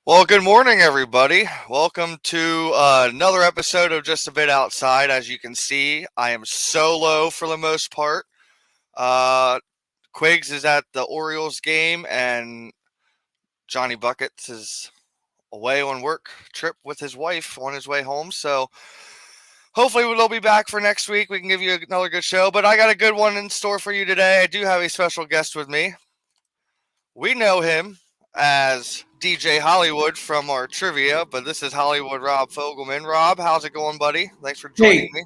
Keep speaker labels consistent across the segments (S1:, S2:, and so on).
S1: Well, good morning, everybody. Welcome to another episode of Just a Bit Outside. As you can see, I am solo for the most part. Uh, Quigs is at the Orioles game, and Johnny Buckets is away on work trip with his wife on his way home. So hopefully they'll be back for next week. We can give you another good show. But I got a good one in store for you today. I do have a special guest with me. We know him as DJ Hollywood from our trivia, but this is Hollywood Rob Fogelman. Rob, how's it going, buddy? Thanks for joining me.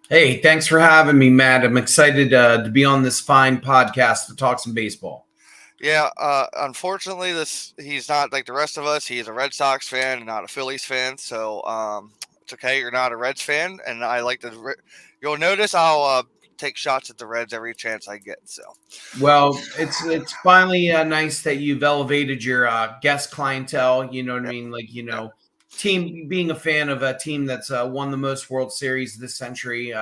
S2: Hey, thanks for having me, Matt. I'm excited to be on this fine podcast to talk some baseball.
S1: Yeah, unfortunately, he's not like the rest of us. He's a Red Sox fan and not a Phillies fan, so it's okay. You're not a Reds fan, and I like to. You'll notice I'll take shots at the Reds every chance I get. So,
S2: well, it's finally nice that you've elevated your guest clientele. You know what I mean? Like team being a fan of a team that's won the most World Series this century.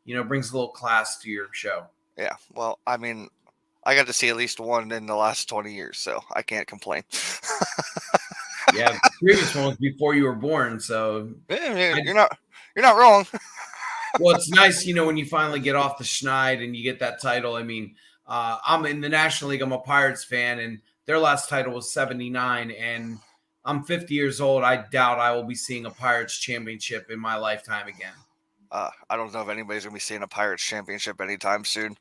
S2: Brings a little class to your show.
S1: Yeah, well, I mean, I got to see at least one in the last 20 years, so I can't complain.
S2: Yeah, the previous one was before you were born, so
S1: you're not wrong.
S2: Well, it's nice, when you finally get off the schneid and you get that title. I mean, I'm in the National League. I'm a Pirates fan, and their last title was 79, and I'm 50 years old. I doubt I will be seeing a Pirates championship in my lifetime again.
S1: I don't know if anybody's going to be seeing a Pirates championship anytime soon,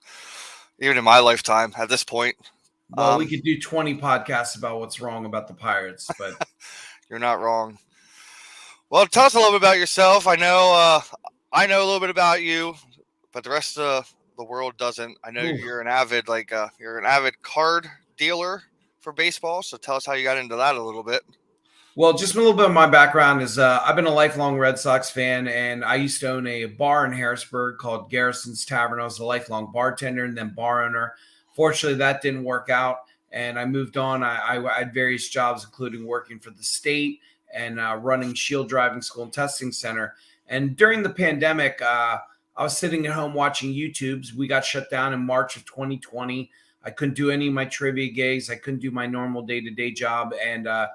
S1: even in my lifetime at this point.
S2: Well, we could do 20 podcasts about what's wrong about the Pirates, but
S1: you're not wrong. Well, tell us a little bit about yourself. I know a little bit about you, but the rest of the world doesn't. I know you're an avid card dealer for baseball. So tell us how you got into that a little bit.
S2: Well, just a little bit of my background is I've been a lifelong Red Sox fan, and I used to own a bar in Harrisburg called Garrison's Tavern. I was a lifelong bartender and then bar owner. Fortunately, that didn't work out, and I moved on. I had various jobs, including working for the state and running Shield Driving School and Testing Center. And during the pandemic, I was sitting at home watching YouTubes. We got shut down in March of 2020. I couldn't do any of my trivia gigs. I couldn't do my normal day-to-day job. And I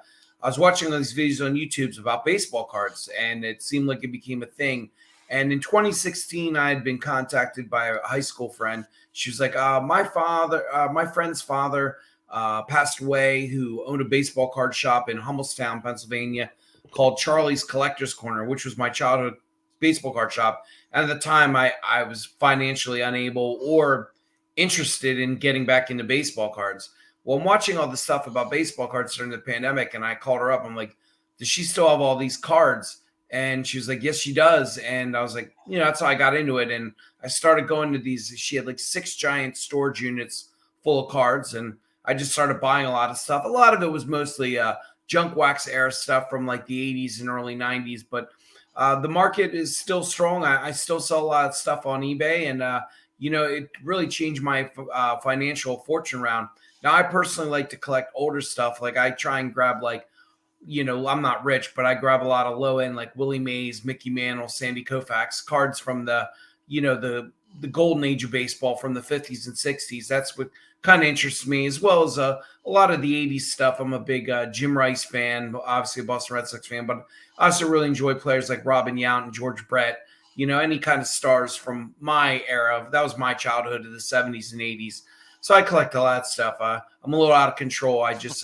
S2: was watching all these videos on YouTube about baseball cards, and it seemed like it became a thing. And in 2016, I had been contacted by a high school friend. She was like, my friend's father passed away, who owned a baseball card shop in Hummelstown, Pennsylvania, called Charlie's Collector's Corner, which was my childhood baseball card shop. And at the time, I was financially unable or interested in getting back into baseball cards. Well, I'm watching all the stuff about baseball cards during the pandemic, and I called her up. I'm like, does she still have all these cards? And she was like, yes, she does. And I was like, that's how I got into it. And I started going to these. She had like 6 giant storage units full of cards, and I just started buying a lot of stuff. A lot of it was mostly junk wax era stuff from like the 80s and early 90s. But the market is still strong. I still sell a lot of stuff on eBay, and it really changed my financial fortune around. Now, I personally like to collect older stuff. Like I try and grab I'm not rich, but I grab a lot of low end like Willie Mays, Mickey Mantle, Sandy Koufax cards from the golden age of baseball from the 50s and 60s. That's what kind of interests me, as well as a lot of the 80s stuff. I'm a big Jim Rice fan, obviously a Boston Red Sox fan, but I also really enjoy players like Robin Yount and George Brett, any kind of stars from my era. That was my childhood of the 70s and 80s. So I collect a lot of stuff. I'm a little out of control. I just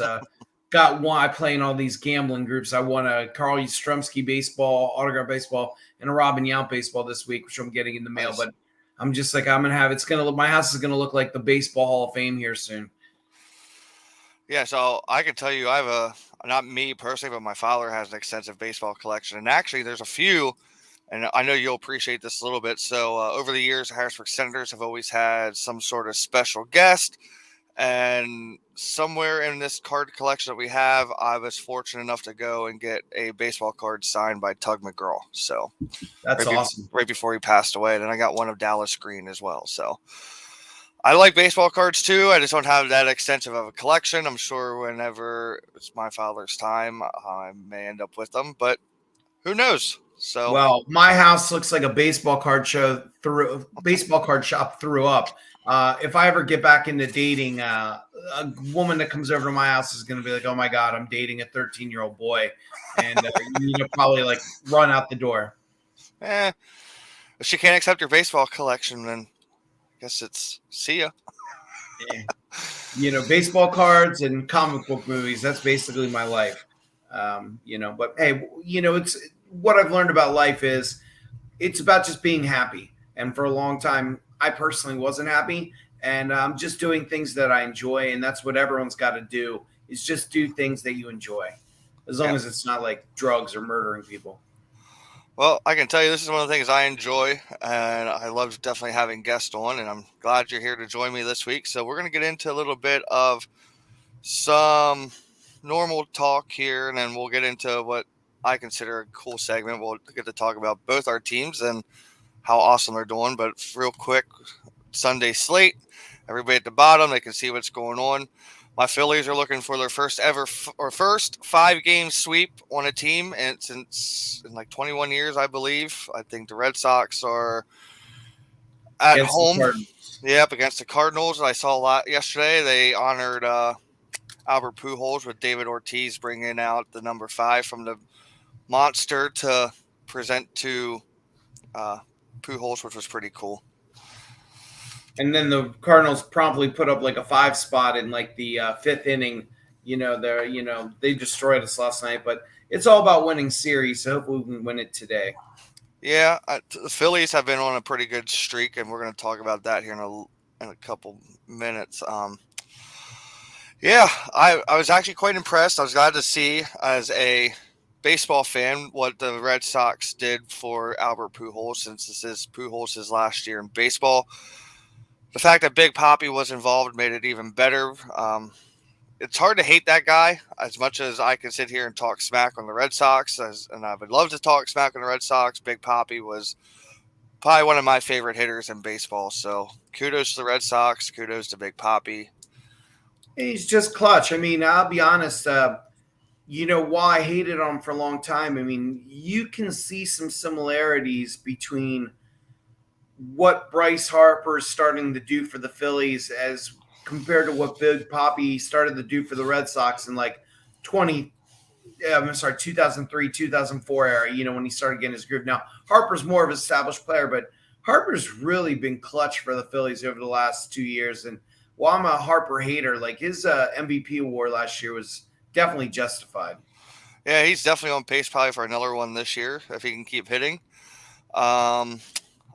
S2: got one. I play in all these gambling groups. I won a Carl Yastrzemski baseball, autograph baseball, and a Robin Yount baseball this week, which I'm getting in the mail. But I'm just like, my house is going to look like the Baseball Hall of Fame here soon.
S1: Yeah, so I can tell you, I have not me personally, but my father has an extensive baseball collection. And actually, there's a few, and I know you'll appreciate this a little bit. So over the years, the Harrisburg Senators have always had some sort of special guest. And somewhere in this card collection that we have, I was fortunate enough to go and get a baseball card signed by Tug McGraw. So
S2: that's awesome.
S1: Right before he passed away. And I got one of Dallas Green as well. So I like baseball cards too. I just don't have that extensive of a collection. I'm sure whenever it's my father's time, I may end up with them, but who knows? So,
S2: well, my house looks like a baseball card shop threw up. If I ever get back into dating, a woman that comes over to my house is going to be like, "Oh my God, I'm dating a 13-year-old boy," and probably like run out the door.
S1: If she can't accept your baseball collection, then I guess it's see ya.
S2: Baseball cards and comic book movies. That's basically my life. But hey, it's what I've learned about life is it's about just being happy. And for a long time, I personally wasn't happy. And I'm just doing things that I enjoy. And that's what everyone's got to do is just do things that you enjoy, as long as it's not like drugs or murdering people.
S1: Well, I can tell you this is one of the things I enjoy, and I love definitely having guests on, and I'm glad you're here to join me this week. So we're going to get into a little bit of some normal talk here, and then we'll get into what I consider a cool segment. We'll get to talk about both our teams and how awesome they're doing. But real quick, Sunday slate, everybody at the bottom, they can see what's going on. My Phillies are looking for their first 5-game sweep on a team, and since in like 21 years, I believe. I think the Red Sox are at home. Yep, against the Cardinals. I saw a lot yesterday. They honored Albert Pujols with David Ortiz bringing out the number 5 from the monster to present to Pujols, which was pretty cool.
S2: And then the Cardinals promptly put up like a 5 spot in like the 5th inning. They destroyed us last night, but it's all about winning series. So hopefully we can win it today.
S1: Yeah, the Phillies have been on a pretty good streak, and we're going to talk about that here in a couple minutes. Yeah, I was actually quite impressed. I was glad to see, as a baseball fan, what the Red Sox did for Albert Pujols, since this is Pujols' last year in baseball. The fact that Big Papi was involved made it even better. It's hard to hate that guy, as much as I can sit here and talk smack on the Red Sox, and I would love to talk smack on the Red Sox. Big Papi was probably one of my favorite hitters in baseball. So kudos to the Red Sox. Kudos to Big Papi.
S2: He's just clutch. I mean, I'll be honest. Why I hated him for a long time. I mean, you can see some similarities between what Bryce Harper is starting to do for the Phillies as compared to what Big Papi started to do for the Red Sox in like 2003, 2004 era, when he started getting his groove. Now, Harper's more of an established player, but Harper's really been clutch for the Phillies over the last 2 years. And while I'm a Harper hater, like his MVP award last year was definitely justified.
S1: Yeah, he's definitely on pace probably for another one this year if he can keep hitting.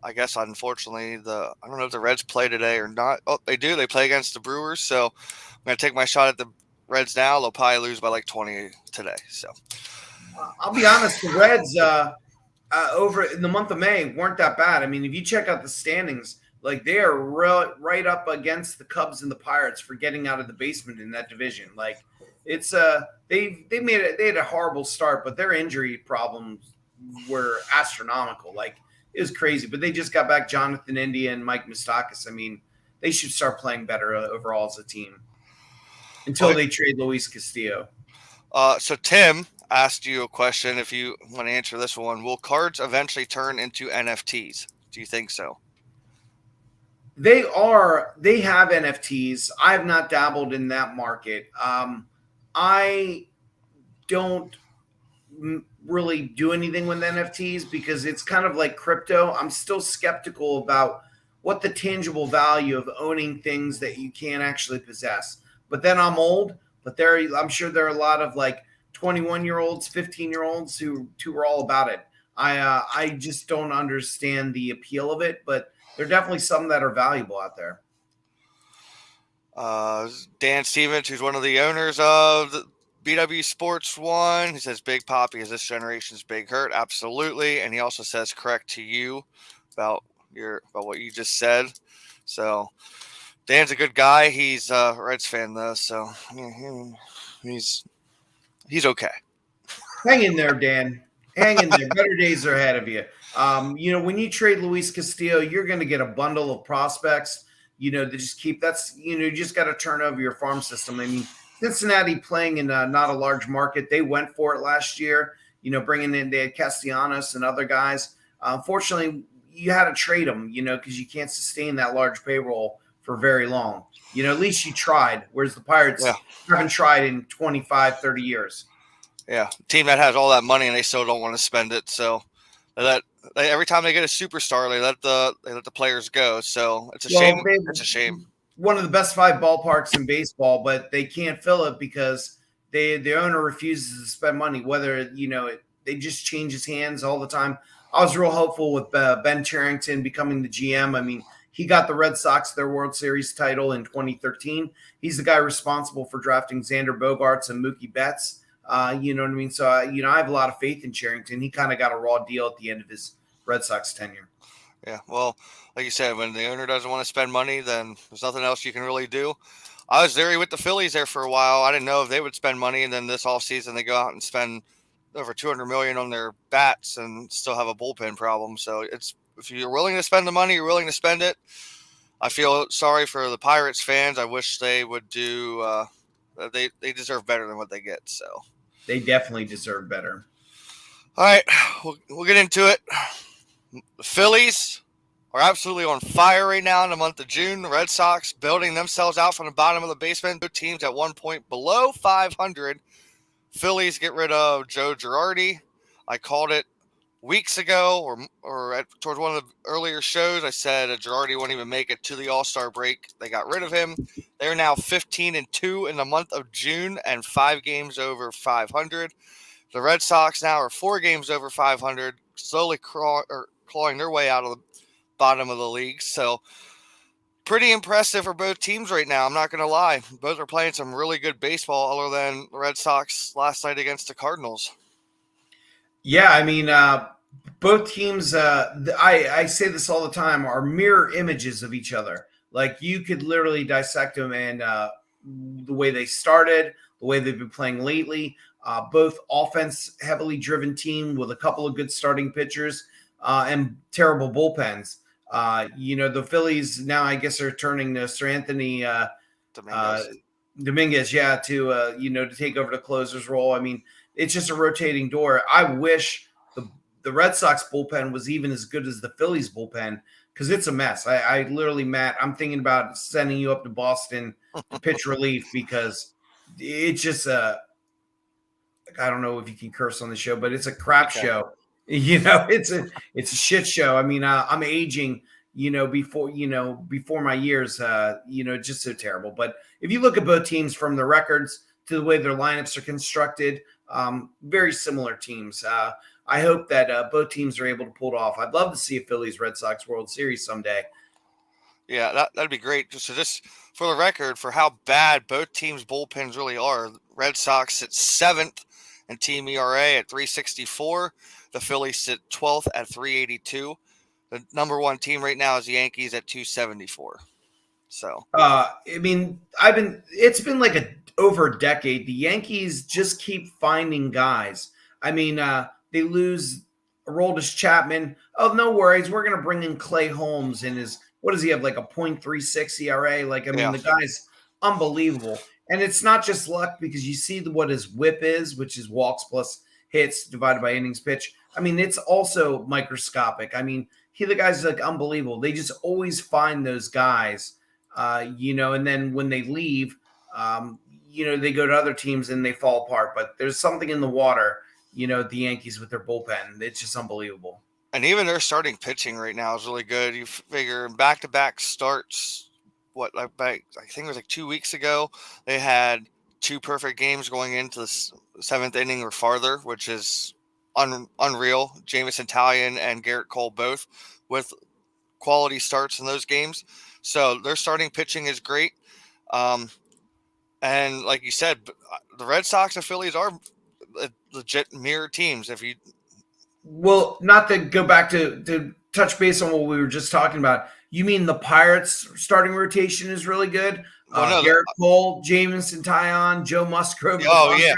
S1: I guess, unfortunately, I don't know if the Reds play today or not. Oh, they do. They play against the Brewers. So I'm going to take my shot at the Reds now. They'll probably lose by like 20 today. So
S2: I'll be honest, the Reds over in the month of May weren't that bad. I mean, if you check out the standings, like they are right up against the Cubs and the Pirates for getting out of the basement in that division. Like it's they had a horrible start, but their injury problems were astronomical. Like it was crazy, but they just got back Jonathan India and Mike Moustakas. I mean, they should start playing better overall as a team until they trade Luis Castillo.
S1: So Tim asked you a question. If you want to answer this one, will cards eventually turn into NFTs? Do you think so?
S2: They have NFTs. I have not dabbled in that market. I don't really do anything with NFTs because it's kind of like crypto. I'm still skeptical about what the tangible value of owning things that you can't actually possess. But then I'm old, but I'm sure there are a lot of like 21-year-olds, 15-year-olds who are all about it. I just don't understand the appeal of it, but there are definitely some that are valuable out there.
S1: Dan Stevens, who's one of the owners of the BWSPORTS, he says Big Papi is this generation's Big Hurt. Absolutely. And he also says correct to you about what you just said. So Dan's a good guy. He's a Reds fan though, so he's okay.
S2: Hang in there, Dan. Hang in there. Better days are ahead of you. When you trade Luis Castillo, you're going to get a bundle of prospects, to just keep. You just got to turn over your farm system. I mean, Cincinnati playing in not a large market. They went for it last year, bringing in, they had Castellanos and other guys. Unfortunately, you had to trade them, because you can't sustain that large payroll for very long. At least you tried, whereas the Pirates haven't tried in 25, 30 years.
S1: Yeah, team that has all that money and they still don't want to spend it. So every time they get a superstar, they let the players go. So it's a shame. It's a shame.
S2: One of the best 5 ballparks in baseball, but they can't fill it because the owner refuses to spend money. Whether they just change his hands all the time. I was real hopeful with Ben Cherington becoming the GM. I mean, he got the Red Sox their World Series title in 2013. He's the guy responsible for drafting Xander Bogaerts and Mookie Betts. You know what I mean? So, I have a lot of faith in Cherington. He kind of got a raw deal at the end of his Red Sox tenure.
S1: Yeah, well, like you said, when the owner doesn't want to spend money, then there's nothing else you can really do. I was there with the Phillies there for a while. I didn't know if they would spend money, and then this offseason they go out and spend over $200 million on their bats and still have a bullpen problem. So if you're willing to spend the money, you're willing to spend it. I feel sorry for the Pirates fans. I wish they would do. They deserve better than what they get. So
S2: they definitely deserve better.
S1: All right, we'll get into it. The Phillies are absolutely on fire right now in the month of June. The Red Sox building themselves out from the bottom of the basement. Two teams at one point below 500. Phillies get rid of Joe Girardi. I called it weeks ago or towards one of the earlier shows. I said Girardi wouldn't even make it to the All-Star break. They got rid of him. They're now 15-2 in the month of June and 5 games over 500. The Red Sox now are 4 games over 500, slowly clawing their way out of the bottom of the league. So pretty impressive for both teams right now. I'm not going to lie. Both are playing some really good baseball other than the Red Sox last night against the Cardinals.
S2: Yeah, I mean, both teams, I say this all the time, are mirror images of each other. Like, you could literally dissect them and the way they started, the way they've been playing lately. Both offense heavily driven team with a couple of good starting pitchers and terrible bullpens. The Phillies now, I guess, are turning to Sir Anthony Dominguez, to take over the closer's role. I mean, it's just a rotating door. I wish the Red Sox bullpen was even as good as the Phillies bullpen because it's a mess. I literally, Matt, I'm thinking about sending you up to Boston to pitch relief because it's just I don't know if you can curse on the show, but it's a crap show. It's a shit show. I mean, I'm aging, before my years, just so terrible. But if you look at both teams from the records to the way their lineups are constructed, very similar teams. I hope that both teams are able to pull it off. I'd love to see a Phillies Red Sox World Series someday.
S1: Yeah, that'd be great. So just for the record, for how bad both teams' bullpens really are, Red Sox sit 7th in team ERA at 3.64. The Phillies sit 12th at 3.82. The number one team right now is the Yankees at 2.74. So,
S2: I mean, it's been like over a decade. The Yankees just keep finding guys. I mean, they lose Aroldis Chapman. Oh, no worries. We're going to bring in Clay Holmes and what does he have? Like a 0.36 ERA. Like, I mean, The guy's unbelievable. And it's not just luck because you see what his whip is, which is walks plus hits divided by innings pitched. I mean, it's also microscopic. I mean, the guy's like unbelievable. They just always find those guys, and then when they leave, they go to other teams and they fall apart. But there's something in the water, the Yankees with their bullpen. It's just unbelievable.
S1: And even their starting pitching right now is really good. You figure back-to-back starts, I think it was like 2 weeks ago, they had 2 perfect games going into the 7th inning or farther, which is unreal. Jamison Talion and Garrett Cole both with quality starts in those games. So their starting pitching is great. And like you said, the Red Sox and Phillies are legit mirror teams.
S2: Well, not to go back to touch base on what we were just talking about. You mean the Pirates starting rotation is really good? Garrett Cole, Jamison Talion, Joe Musgrove.
S1: Oh, yeah.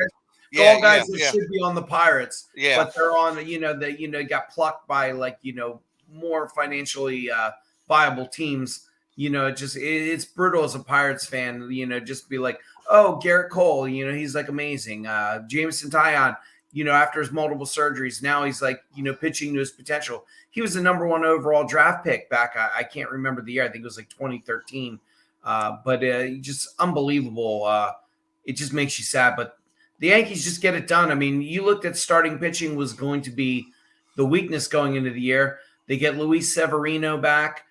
S2: All guys that should be on the Pirates.
S1: Yeah.
S2: But they're on, got plucked by more financially viable teams. It's brutal as a Pirates fan, just be like, oh, Garrett Cole, he's like amazing. Jamison Talion, after his multiple surgeries, now he's like, pitching to his potential. He was the number 1 overall draft pick back. I can't remember the year. I think it was like 2013. But just unbelievable. It just makes you sad. But the Yankees just get it done. I mean, you looked at starting pitching was going to be the weakness going into the year. They get Luis Severino back.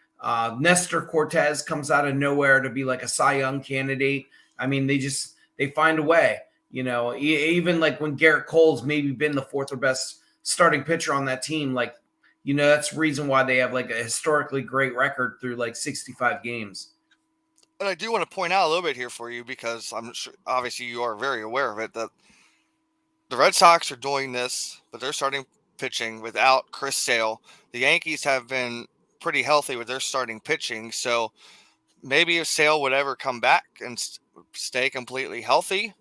S2: Nestor Cortez comes out of nowhere to be like a Cy Young candidate. I mean, they find a way. Even like when Garrett Cole's maybe been the fourth or best starting pitcher on that team, like, that's the reason why they have like a historically great record through like 65 games.
S1: And I do want to point out a little bit here for you, because I'm sure obviously you are very aware of it, that the Red Sox are doing this, but they're starting pitching without Chris Sale. The Yankees have been pretty healthy with their starting pitching, so maybe if Sale would ever come back and stay completely healthy,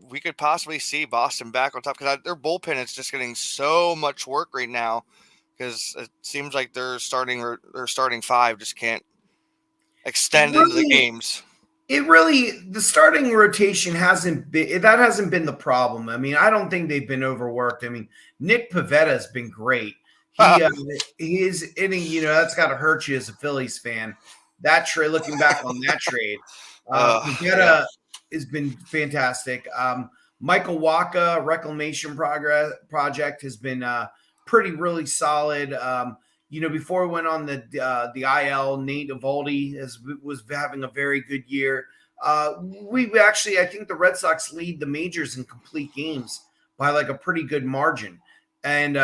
S1: we could possibly see Boston back on top, because their bullpen is just getting so much work right now, because it seems like their starting five just can't extend into the games.
S2: The starting rotation hasn't been the problem. I mean, I don't think they've been overworked. I mean, Nick Pivetta has been great. He is inning, that's got to hurt you as a Phillies fan. That trade, looking back on that trade, Pivetta has been fantastic. Michael Waka reclamation project has been really solid. Before we went on the IL, Nate Eovaldi was having a very good year. I think the Red Sox lead the majors in complete games by like a pretty good margin. And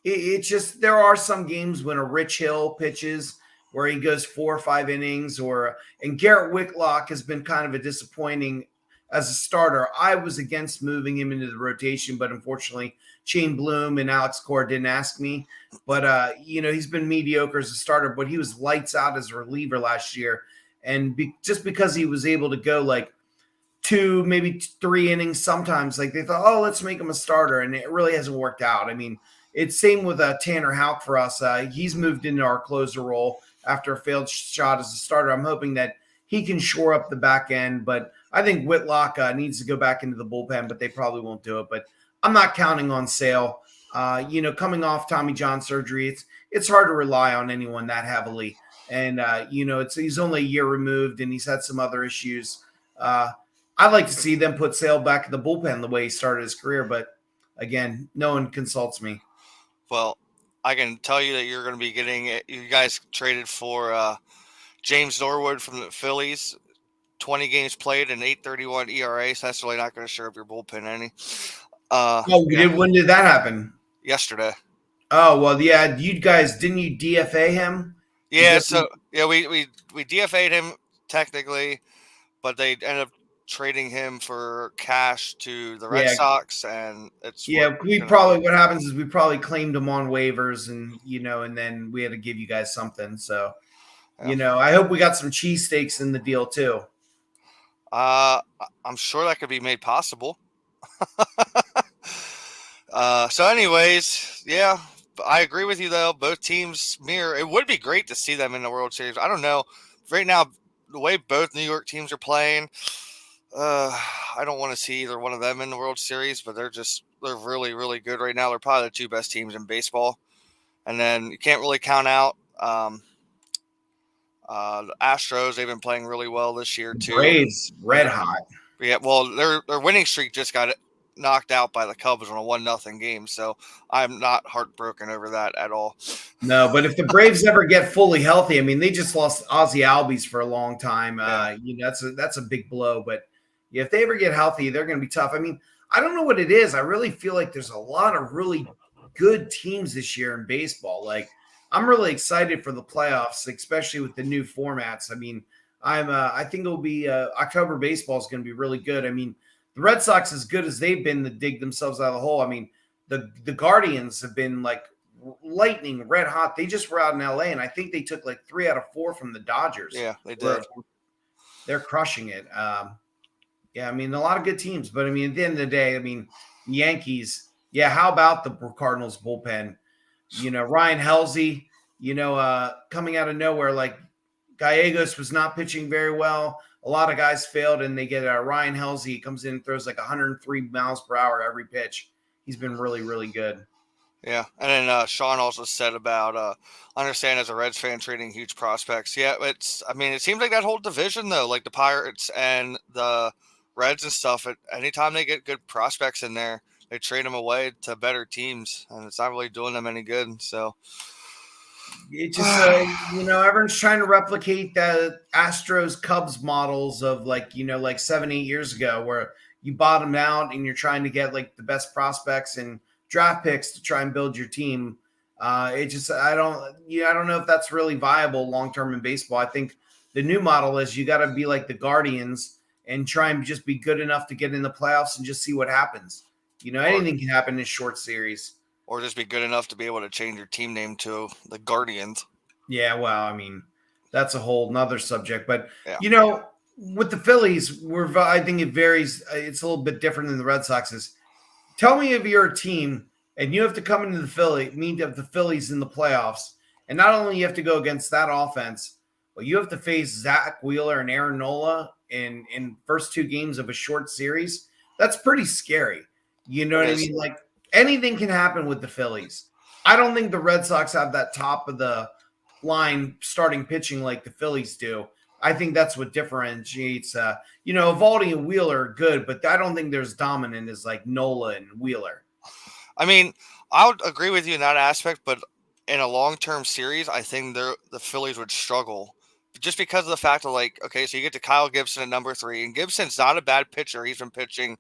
S2: it's just, there are some games when a Rich Hill pitches where he goes 4 or 5 innings, and Garrett Whitlock has been kind of a disappointing as a starter. I was against moving him into the rotation, but unfortunately Shane Bloom and Alex Cora didn't ask me. But, he's been mediocre as a starter, but he was lights out as a reliever last year. And just because he was able to go like 2, maybe 3 innings sometimes, like they thought, oh, let's make him a starter. And it really hasn't worked out. I mean, it's same with Tanner Houck for us. He's moved into our closer role after a failed shot as a starter. I'm hoping that he can shore up the back end, but I think Whitlock needs to go back into the bullpen, but they probably won't do it. But I'm not counting on Sale. Coming off Tommy John surgery, it's hard to rely on anyone that heavily. And, he's only a year removed and he's had some other issues. I'd like to see them put Sale back in the bullpen the way he started his career. But, again, no one consults me.
S1: Well, I can tell you that you're going to be getting it. You guys traded for James Norwood from the Phillies. 20 games played and 8.31 ERA, so that's really not going to shore up your bullpen any.
S2: When did that happen?
S1: Yesterday.
S2: Oh, well, yeah, you guys, didn't you DFA him?
S1: Yeah, we DFA'd him technically, but they ended up trading him for cash to the Red Sox, and it's
S2: what happens is we probably claimed him on waivers, and and then we had to give you guys something. So, I hope we got some cheesesteaks in the deal too.
S1: I'm sure that could be made possible. So anyways, yeah, I agree with you though. Both teams mirror. It would be great to see them in the World Series. I don't know. Right now, the way both New York teams are playing, I don't want to see either one of them in the World Series, but they're really, really good right now. They're probably the 2 best teams in baseball. And then you can't really count out the Astros. They've been playing really well this year too.
S2: Braves, red hot.
S1: Yeah, well, their winning streak just got knocked out by the Cubs on a 1-0 game, so I'm not heartbroken over that at all.
S2: No, but if the Braves ever get fully healthy, I mean, they just lost Ozzie Albies for a long time. That's a big blow. But yeah, if they ever get healthy, they're going to be tough. I mean, I don't know what it is. I really feel like there's a lot of really good teams this year in baseball. Like, I'm really excited for the playoffs, especially with the new formats. I mean, I think it'll be October baseball is going to be really good. I mean, the Red Sox, as good as they've been to dig themselves out of the hole. I mean, the Guardians have been like lightning red hot. They just were out in LA, and I think they took like 3 out of 4 from the Dodgers.
S1: Yeah, they did.
S2: They're crushing it. I mean, a lot of good teams, but I mean, at the end of the day, I mean, the Yankees. Yeah, how about the Cardinals bullpen? Ryan Helsley. Coming out of nowhere, like Gallegos was not pitching very well. A lot of guys failed, and they get Ryan Helsley. He comes in and throws like 103 miles per hour every pitch. He's been really, really good.
S1: Yeah, and then Sean also said about understand as a Reds fan trading huge prospects. Yeah, I mean it seems like that whole division though, like the Pirates and the Reds and stuff. Anytime they get good prospects in there, they trade them away to better teams, and it's not really doing them any good. So
S2: It just, everyone's trying to replicate the Astros Cubs models of like 7, 8 years ago, where you bottom out and you're trying to get like the best prospects and draft picks to try and build your team. I don't know if that's really viable long term in baseball. I think the new model is you got to be like the Guardians and try and just be good enough to get in the playoffs and just see what happens.
S1: or
S2: Anything can happen in short series.
S1: or just be good enough to be able to change your team name to the Guardians.
S2: Yeah, well, I mean, that's a whole nother subject. But
S1: Yeah.
S2: with the Phillies, I think it varies. It's a little bit different than the Red Sox's. Tell me if you're a team and you have to come into meet the Phillies in the playoffs, and not only you have to go against that offense, but you have to face Zach Wheeler and Aaron Nola in first two games of a short series. That's pretty scary. You know
S1: It
S2: what I
S1: is.
S2: mean? Like anything can happen with the Phillies. I don't think the Red Sox have that top of the line starting pitching like the Phillies do. I think that's what differentiates. Evaldi and Wheeler are good, but I don't think they're as dominant as like Nola and Wheeler.
S1: I mean, I would agree with you in that aspect, but in a long-term series, I think the Phillies would struggle just because of the fact of like, okay, so you get to Kyle Gibson at number 3, and Gibson's not a bad pitcher. He's been pitching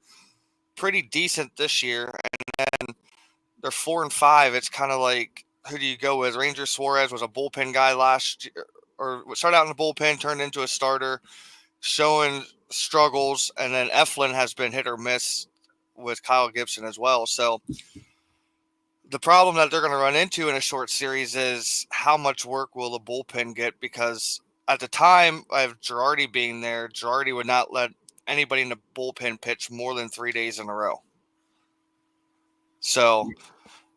S1: pretty decent this year, and they're 4-5. It's kind of like, who do you go with? Ranger Suarez was a bullpen guy last year, or started out in the bullpen, turned into a starter, showing struggles, and then Eflin has been hit or miss with Kyle Gibson as well. So the problem that they're going to run into in a short series is how much work will the bullpen get, because at the time of Girardi being there, Girardi would not let anybody in the bullpen pitch more than 3 days in a row. So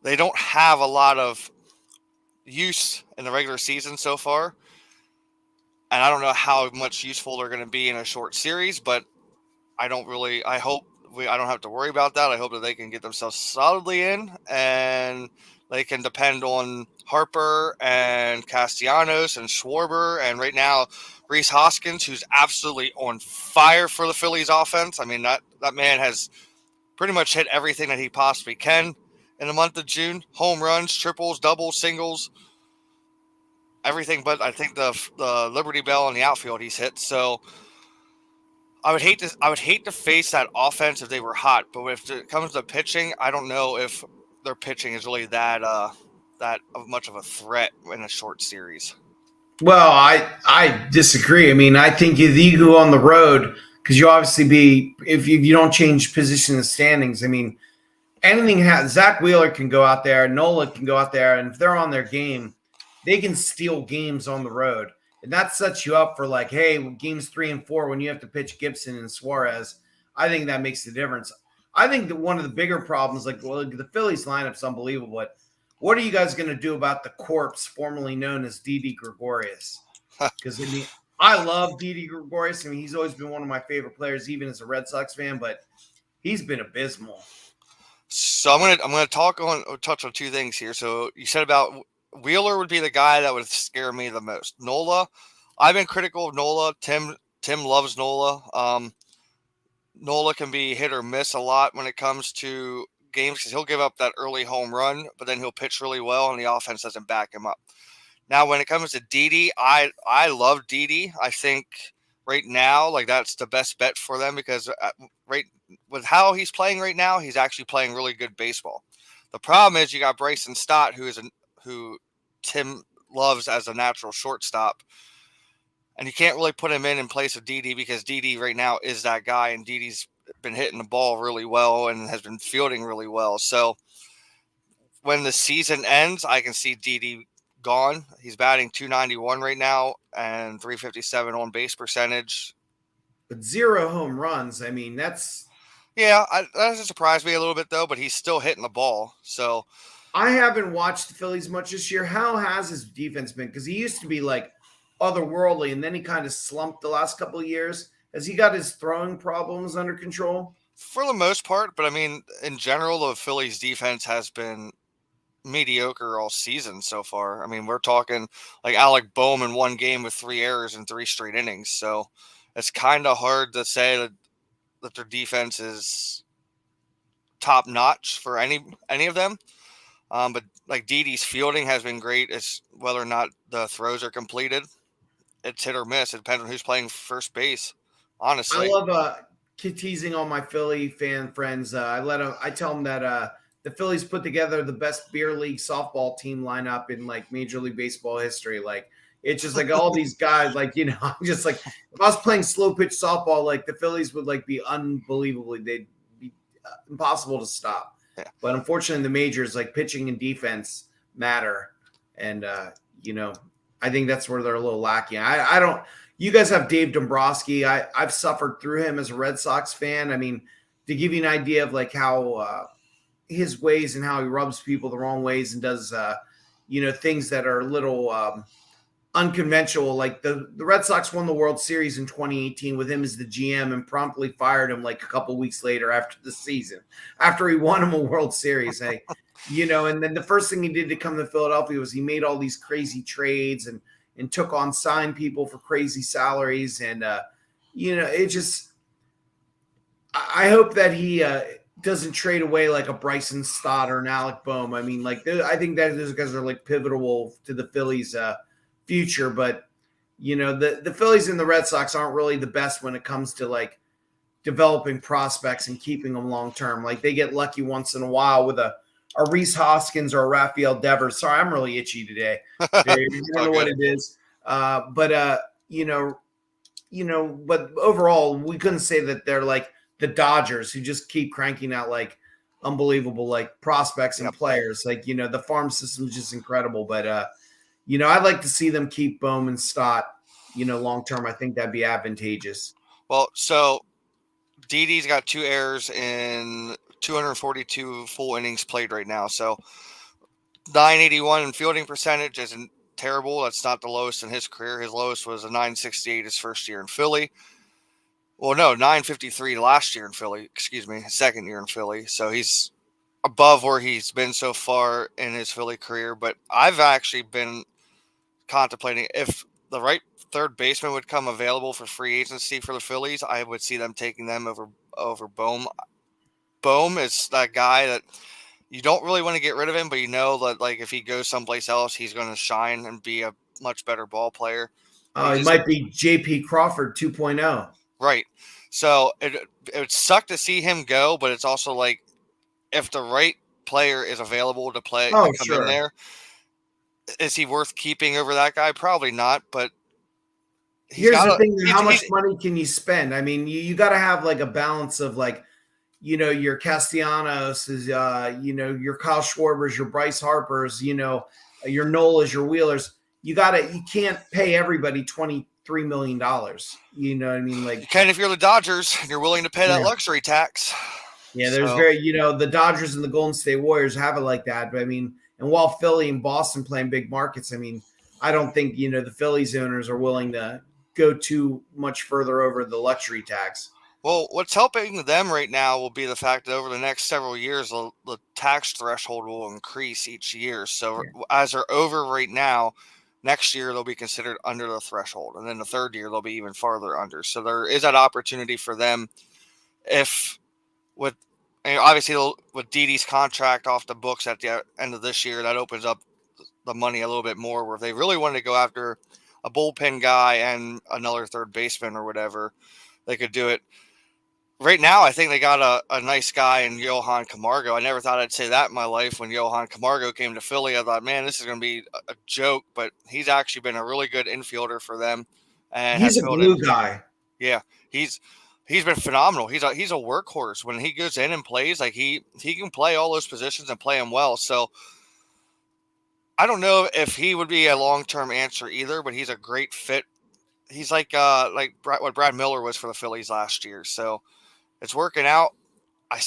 S1: they don't have a lot of use in the regular season so far. And I don't know how much useful they're going to be in a short series, but I hope I don't have to worry about that. I hope that they can get themselves solidly in, and they can depend on Harper and Castellanos and Schwarber, and right now Rhys Hoskins, who's absolutely on fire for the Phillies offense. I mean, that man has pretty much hit everything that he possibly can in the month of June. Home runs, triples, doubles, singles, everything but I think the Liberty Bell in the outfield he's hit. So I would hate to face that offense if they were hot, but if it comes to pitching, I don't know if their pitching is really that much of a threat in a short series.
S2: Well, I disagree. I mean, I think if you go on the road, because you obviously be if you don't change position in the standings. I mean, Zach Wheeler can go out there, Nola can go out there, and if they're on their game, they can steal games on the road. And that sets you up for like, hey, games 3 and 4, when you have to pitch Gibson and Suarez, I think that makes the difference. I think that one of the bigger problems, the Phillies lineup's unbelievable. But what are you guys going to do about the corpse formerly known as Didi Gregorius? Because I mean, I love Didi Gregorius. I mean, he's always been one of my favorite players, even as a Red Sox fan, but he's been abysmal.
S1: So I'm gonna touch on 2 things here. So you said about Wheeler would be the guy that would scare me the most. Nola, I've been critical of Nola. Tim loves Nola. Nola can be hit or miss a lot when it comes to games, because he'll give up that early home run, but then he'll pitch really well and the offense doesn't back him up. Now, when it comes to Didi, I love Didi. I think right now, like, that's the best bet for them, because right with how he's playing right now, he's actually playing really good baseball. The problem is you got Bryson Stott, who Tim loves as a natural shortstop, and you can't really put him in place of Didi, because Didi right now is that guy, and Didi's been hitting the ball really well and has been fielding really well. So when the season ends, I can see Didi gone. He's batting .291 right now and .357 on base percentage.
S2: But 0 home runs. I mean, that
S1: doesn't surprise me a little bit though. But he's still hitting the ball. So
S2: I haven't watched the Phillies much this year. How has his defense been? Because he used to be like otherworldly, and then he kind of slumped the last couple of years. Has he got his throwing problems under control?
S1: for the most part, but I mean, in general, the Phillies defense has been mediocre all season so far. I mean, we're talking like Alec Bohm in one game with 3 errors in 3 straight innings. So it's kind of hard to say that their defense is top notch for any of them. But like Didi's fielding has been great. It's whether or not the throws are completed. It's hit or miss. It depends on who's playing first base.
S2: I
S1: Honestly,
S2: love teasing all my Philly fan friends. I tell them that the Phillies put together the best beer league softball team lineup in like Major League Baseball history. Like it's just like all these guys. Like I'm just like if I was playing slow pitch softball, like the Phillies would like be unbelievably. They'd be impossible to stop.
S1: yeah.
S2: But unfortunately, in the majors, like pitching and defense matter, and I think that's where they're a little lacking. I don't. You guys have Dave Dombrowski. I've suffered through him as a Red Sox fan. I mean, to give you an idea of like how his ways and how he rubs people the wrong ways and does things that are a little unconventional. Like the Red Sox won the World Series in 2018 with him as the GM and promptly fired him like a couple weeks later after the season, after he won him a World Series. And then the first thing he did to come to Philadelphia was he made all these crazy trades and took on signed people for crazy salaries. And, it just, I hope that he doesn't trade away like a Bryson Stott or an Alec Bohm. I mean, like, I think that those guys are like pivotal to the Phillies' future. But, the Phillies and the Red Sox aren't really the best when it comes to like developing prospects and keeping them long term. Like they get lucky once in a while with a Reese Hoskins or a Rafael Devers. Sorry, I'm really itchy today. I don't know what it is. But overall, we couldn't say that they're like the Dodgers who just keep cranking out like unbelievable like prospects and
S1: Yep.
S2: players. Like, the farm system is just incredible. But I'd like to see them keep Bohm and Stott, long term. I think that'd be advantageous.
S1: Well, so Didi's got 2 errors in 242 full innings played right now. So 981 in fielding percentage isn't terrible. That's not the lowest in his career. His lowest was a 968 his first year in Philly. Well, no, 953 last year in Philly. Excuse me, his second year in Philly. So he's above where he's been so far in his Philly career. But I've actually been contemplating if the right third baseman would come available for free agency for the Phillies, I would see them taking them over Bohm. Bohm is that guy that you don't really want to get rid of him, but you know that like if he goes someplace else, he's going to shine and be a much better ball player.
S2: It might be J.P. Crawford 2.0.
S1: Right. So it would suck to see him go, but it's also like if the right player is available to play to come in there, is he worth keeping over that guy? Probably not. But
S2: here's the thing: how much money can you spend? I mean, you got to have like a balance of like, your Castellanos is, your Kyle Schwarbers, your Bryce Harpers, your Nolas, your Wheelers. You can't pay everybody $23 million. You know what I mean? Like
S1: you can if you're the Dodgers and you're willing to pay that luxury tax.
S2: Yeah, there's the Dodgers and the Golden State Warriors have it like that. But I mean, and while Philly and Boston playing big markets, I mean, I don't think, the Phillies owners are willing to go too much further over the luxury tax.
S1: Well, what's helping them right now will be the fact that over the next several years, the tax threshold will increase each year. So as they're over right now, next year they'll be considered under the threshold. And then the third year, they'll be even farther under. So there is that opportunity for them if obviously with Didi's contract off the books at the end of this year, that opens up the money a little bit more where if they really wanted to go after a bullpen guy and another third baseman or whatever, they could do it. Right now, I think they got a nice guy in Johan Camargo. I never thought I'd say that in my life. When Johan Camargo came to Philly, I thought, man, this is going to be a joke. But he's actually been a really good infielder for them. And
S2: he's a glue guy.
S1: Yeah, he's been phenomenal. He's a workhorse. When he goes in and plays, like he can play all those positions and play them well. So I don't know if he would be a long-term answer either, but he's a great fit. He's like what Brad Miller was for the Phillies last year. So it's working out. I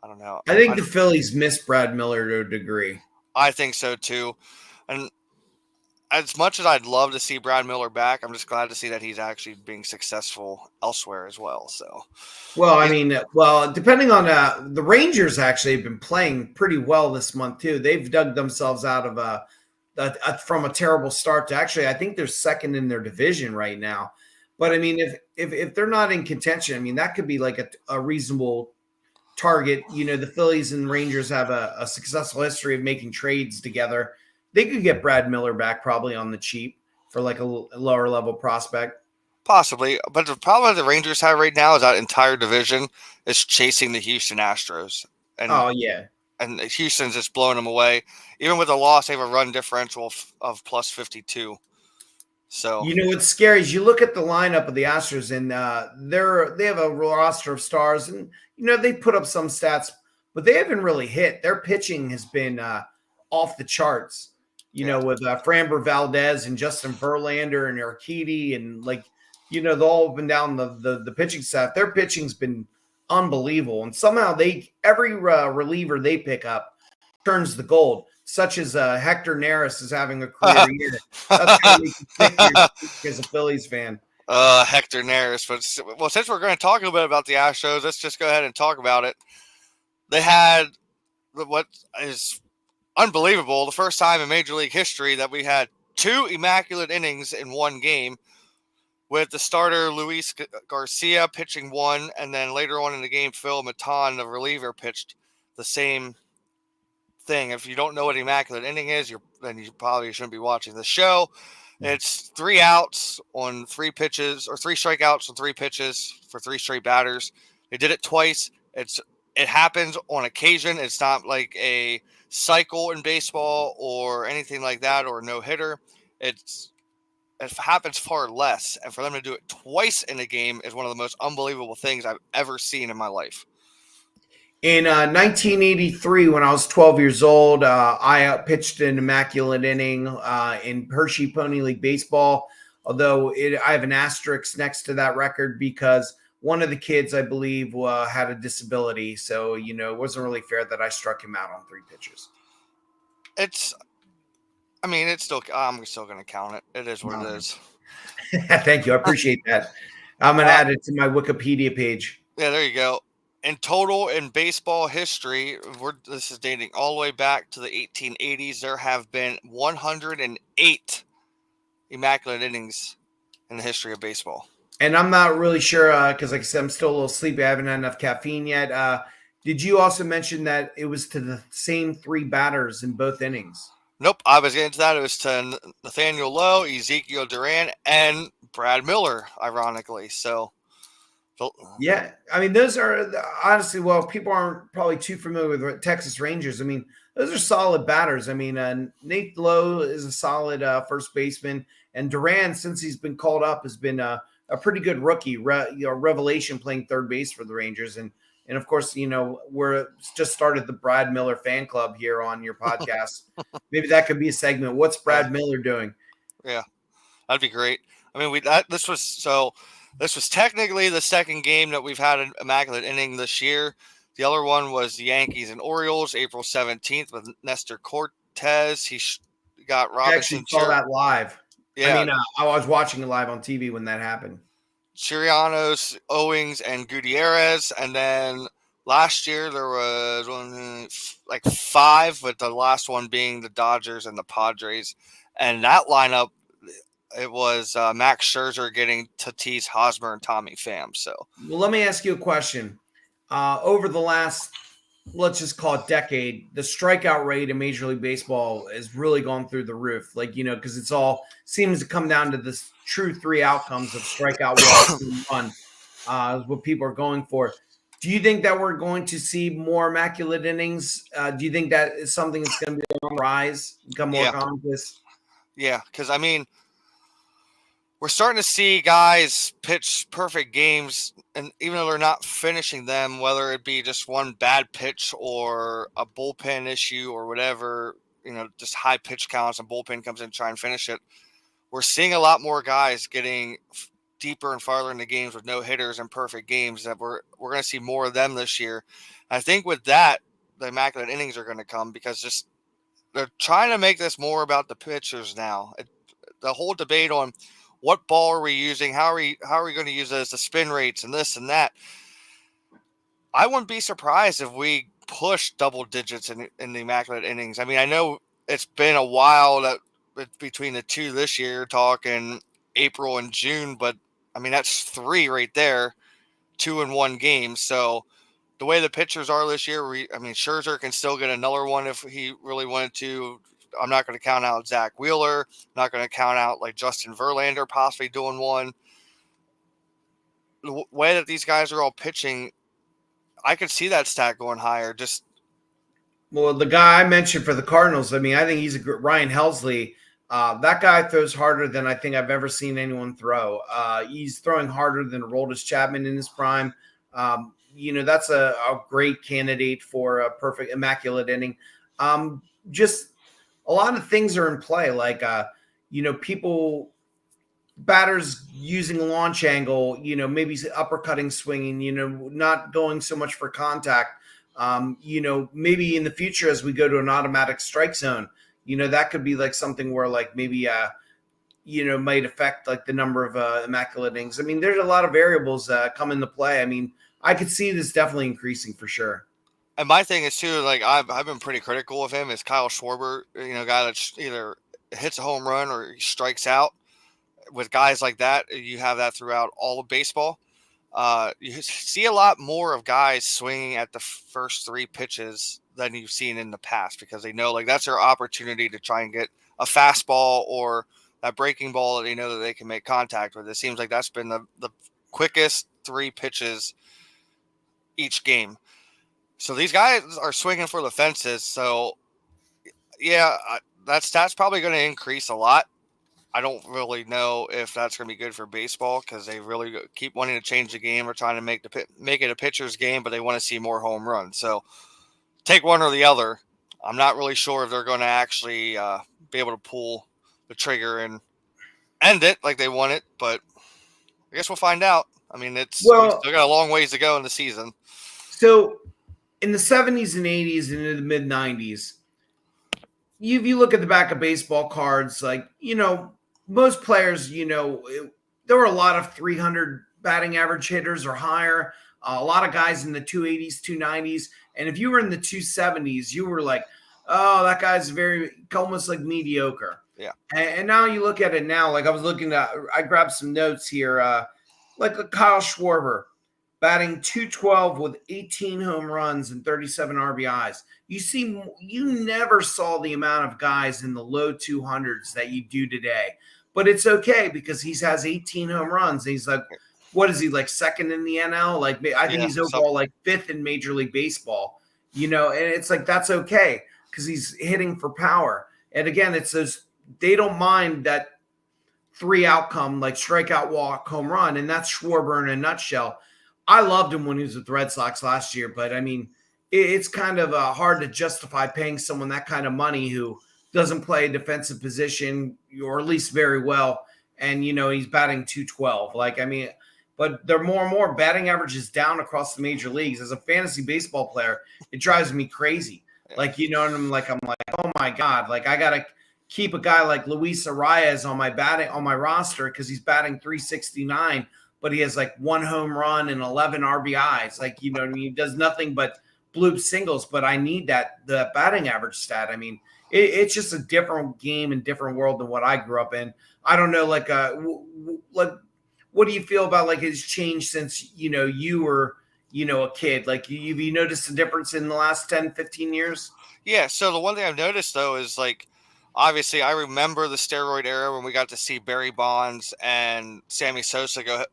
S1: don't know.
S2: I think the Phillies miss Brad Miller to a degree.
S1: I think so too. And as much as I'd love to see Brad Miller back, I'm just glad to see that he's actually being successful elsewhere as well. So,
S2: Well, I
S1: he's
S2: mean, depending on the Rangers, actually have been playing pretty well this month too. They've dug themselves out of from a terrible start to actually, I think they're second in their division right now. But I mean, if they're not in contention, I mean, that could be like a reasonable target. The Phillies and Rangers have a successful history of making trades together. They could get Brad Miller back probably on the cheap for like a lower level prospect.
S1: possibly, but the problem that the Rangers have right now is that entire division is chasing the Houston Astros, and
S2: Oh yeah.
S1: Houston's just blowing them away. Even with a loss, they have a run differential of plus 52. So,
S2: What's scary is you look at the lineup of the Astros, and they have a roster of stars, and they put up some stats, but they haven't really hit. Their pitching has been off the charts.
S1: yeah.
S2: With Framber Valdez and Justin Verlander and Urquidy, and they've all been down the pitching staff. Their pitching's been unbelievable, and somehow every reliever they pick up turns the gold, such as Hector Neris is having a career year. That's got to make you sick to your stomach as a Phillies fan.
S1: Hector Neris. But since we're going to talk a little bit about the Astros, let's just go ahead and talk about it. They had what is unbelievable, the first time in Major League history that we had 2 immaculate innings in one game, with the starter Luis Garcia pitching 1, and then later on in the game, Phil Maton, the reliever, pitched the same thing. If you don't know what immaculate inning is, then you probably shouldn't be watching the show. It's 3 outs on 3 pitches, or 3 strikeouts on 3 pitches for 3 straight batters. They did it twice. It happens on occasion. It's not like a cycle in baseball or anything like that, or no hitter. It happens far less, and for them to do it twice in a game is one of the most unbelievable things I've ever seen in my life.
S2: In 1983, when I was 12 years old, I pitched an immaculate inning in Hershey Pony League Baseball, although I have an asterisk next to that record because one of the kids, I believe, had a disability. So, it wasn't really fair that I struck him out on 3 pitches.
S1: It's still, I'm still going to count it. It is what it is.
S2: Thank you. I appreciate that. I'm going to add it to my Wikipedia page.
S1: Yeah, there you go. In total, in baseball history, this is dating all the way back to the 1880s. There have been 108 immaculate innings in the history of baseball.
S2: And I'm not really sure because, like I said, I'm still a little sleepy. I haven't had enough caffeine yet. Did you also mention that it was to the same 3 batters in both innings?
S1: Nope, I was getting to that. It was to Nathaniel Lowe, Ezekiel Duran, and Brad Miller, ironically. So,
S2: yeah, I mean, those are honestly, well, people aren't probably too familiar with Texas Rangers. I mean, those are solid batters. I mean, Nate Lowe is a solid first baseman, and Duran, since he's been called up, has been a pretty good rookie, revelation playing third base for the Rangers. And of course, we're just started the Brad Miller fan club here on your podcast. Maybe that could be a segment. What's Brad Miller doing?
S1: Yeah, that'd be great. I mean, this was technically the second game that we've had an immaculate inning this year. The other one was the Yankees and Orioles, April 17th, with Nestor Cortez. He got Robinson.
S2: I actually saw that live.
S1: Yeah.
S2: I mean, I was watching it live on TV when that happened.
S1: Chirianos, Owings, and Gutierrez. And then last year there was like 5, with the last one being the Dodgers and the Padres. And that lineup, it was Max Scherzer getting Tatis, Hosmer, and Tommy Pham. So,
S2: well, let me ask you a question. Over the last, let's just call it decade, the strikeout rate in Major League Baseball has really gone through the roof. Because it's all seems to come down to this true 3 outcomes of strikeout, walk, and run, is what people are going for. Do you think that we're going to see more immaculate innings? Do you think that is something that's going to be on the rise, become more commonplace?
S1: Yeah, because I mean, we're starting to see guys pitch perfect games, and even though they're not finishing them, whether it be just one bad pitch or a bullpen issue or whatever, just high pitch counts and bullpen comes in to try and finish it. We're seeing a lot more guys getting deeper and farther into games with no hitters and perfect games. That we're going to see more of them this year. I think with that, the immaculate innings are going to come because they're trying to make this more about the pitchers now. the whole debate on what ball are we using, how are we going to use it, the spin rates and this and that. I wouldn't be surprised if we push double digits in the immaculate innings. I mean, I know it's been a while that between the two this year, talking April and June, but I mean that's 3 right there, 2 in 1 game. So the way the pitchers are this year, I mean Scherzer can still get another one if he really wanted to. I'm not going to count out Zach Wheeler. I'm not going to count out like Justin Verlander possibly doing one. The way that these guys are all pitching, I could see that stat going higher. Just
S2: Well, the guy I mentioned for the Cardinals, I mean, I think he's a good Ryan Helsley. That guy throws harder than I think I've ever seen anyone throw. He's throwing harder than Aroldis Chapman in his prime. That's a great candidate for a perfect immaculate inning. Just a lot of things are in play, like people batters using launch angle, maybe uppercutting swinging, not going so much for contact. Maybe in the future as we go to an automatic strike zone, that could be like something where like maybe might affect like the number of immaculate innings. I mean, there's a lot of variables come into play. I mean, I could see this definitely increasing for sure.
S1: And my thing is too, like I've been pretty critical of him, is Kyle Schwarber, guy that either hits a home run or he strikes out. With guys like that, you have that throughout all of baseball. You see a lot more of guys swinging at the first 3 pitches than you've seen in the past, because they know like that's their opportunity to try and get a fastball or that breaking ball that they know that they can make contact with. It seems like that's been the quickest 3 pitches each game. So these guys are swinging for the fences. So yeah, that's probably going to increase a lot. I don't really know if that's going to be good for baseball, because they really keep wanting to change the game or trying to make it a pitcher's game, but they want to see more home runs. So take one or the other. I'm not really sure if they're going to actually be able to pull the trigger and end it like they want it, but I guess we'll find out. I mean, we still got a long ways to go in the season.
S2: So in the 70s and 80s and in the mid 90s, if you look at the back of baseball cards, like, most players, there were a lot of 300 batting average hitters or higher, a lot of guys in the 280s, 290s. And if you were in the 270s, you were like, oh, that guy's almost like mediocre.
S1: Yeah.
S2: And now you look at it now, like I grabbed some notes here, like a Kyle Schwarber batting 212 with 18 home runs and 37 RBIs. You never saw the amount of guys in the low 200s that you do today. But it's okay because he has 18 home runs. And he's like, what is he, like second in the NL? Like, I think he's overall like 5th in Major League Baseball, and it's like, that's okay because he's hitting for power. And again, it's they don't mind that 3 outcome, like strikeout, walk, home run. And that's Schwarber in a nutshell. I loved him when he was with the Red Sox last year, but I mean, it's kind of hard to justify paying someone that kind of money who doesn't play a defensive position, or at least very well. And, he's batting 212. Like, I mean, but they're more and more batting averages down across the major leagues. As a fantasy baseball player, it drives me crazy. Like, and I'm like, oh my God, like I got to keep a guy like Luis Arias on my roster because he's batting 369, but he has like 1 home run and 11 RBIs. Like, what I mean? He does nothing but bloop singles, but I need the batting average stat. I mean, it's just a different game and different world than what I grew up in. I don't know, like, what do you feel about like his change since, you were, a kid? Like, have you noticed a difference in the last 10, 15 years?
S1: Yeah. So the one thing I've noticed though is like, obviously I remember the steroid era when we got to see Barry Bonds and Sammy Sosa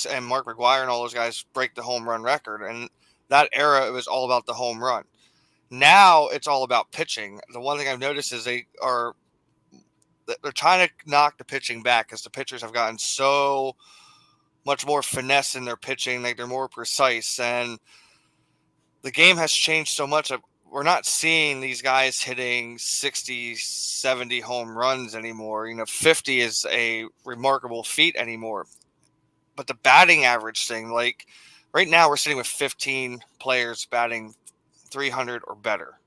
S1: and Mark McGwire and all those guys break the home run record. And that era, it was all about the home run. Now it's all about pitching. The one thing I've noticed is they're trying to knock the pitching back because the pitchers have gotten so much more finesse in their pitching. Like, they're more precise, and the game has changed so much. We're not seeing these guys hitting 60, 70 home runs anymore. 50 is a remarkable feat anymore. But the batting average thing, like right now we're sitting with 15 players batting 300 or better.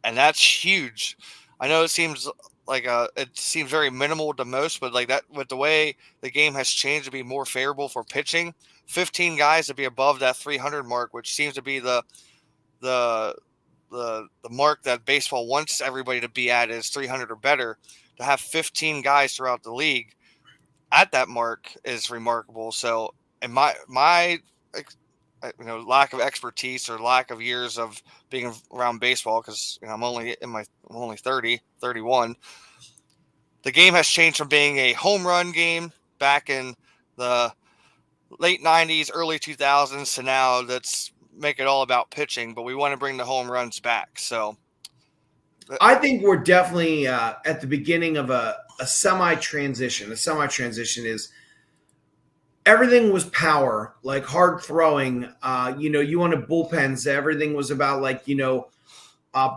S1: And that's huge. I know it seems it seems very minimal to most, but like that with the way the game has changed to be more favorable for pitching, 15 guys to be above that 300 mark, which seems to be the the mark that baseball wants everybody to be at is 300 or better. To have 15 guys throughout the league at that mark is remarkable. So, and my lack of expertise or lack of years of being around baseball, because I'm only 30, 31. The game has changed from being a home run game back in the late 90s, early 2000s to now that's make it all about pitching, but we want to bring the home runs back. So
S2: I think we're definitely at the beginning of a semi-transition. A semi-transition is everything was power, like hard throwing. You wanted bullpens. Everything was about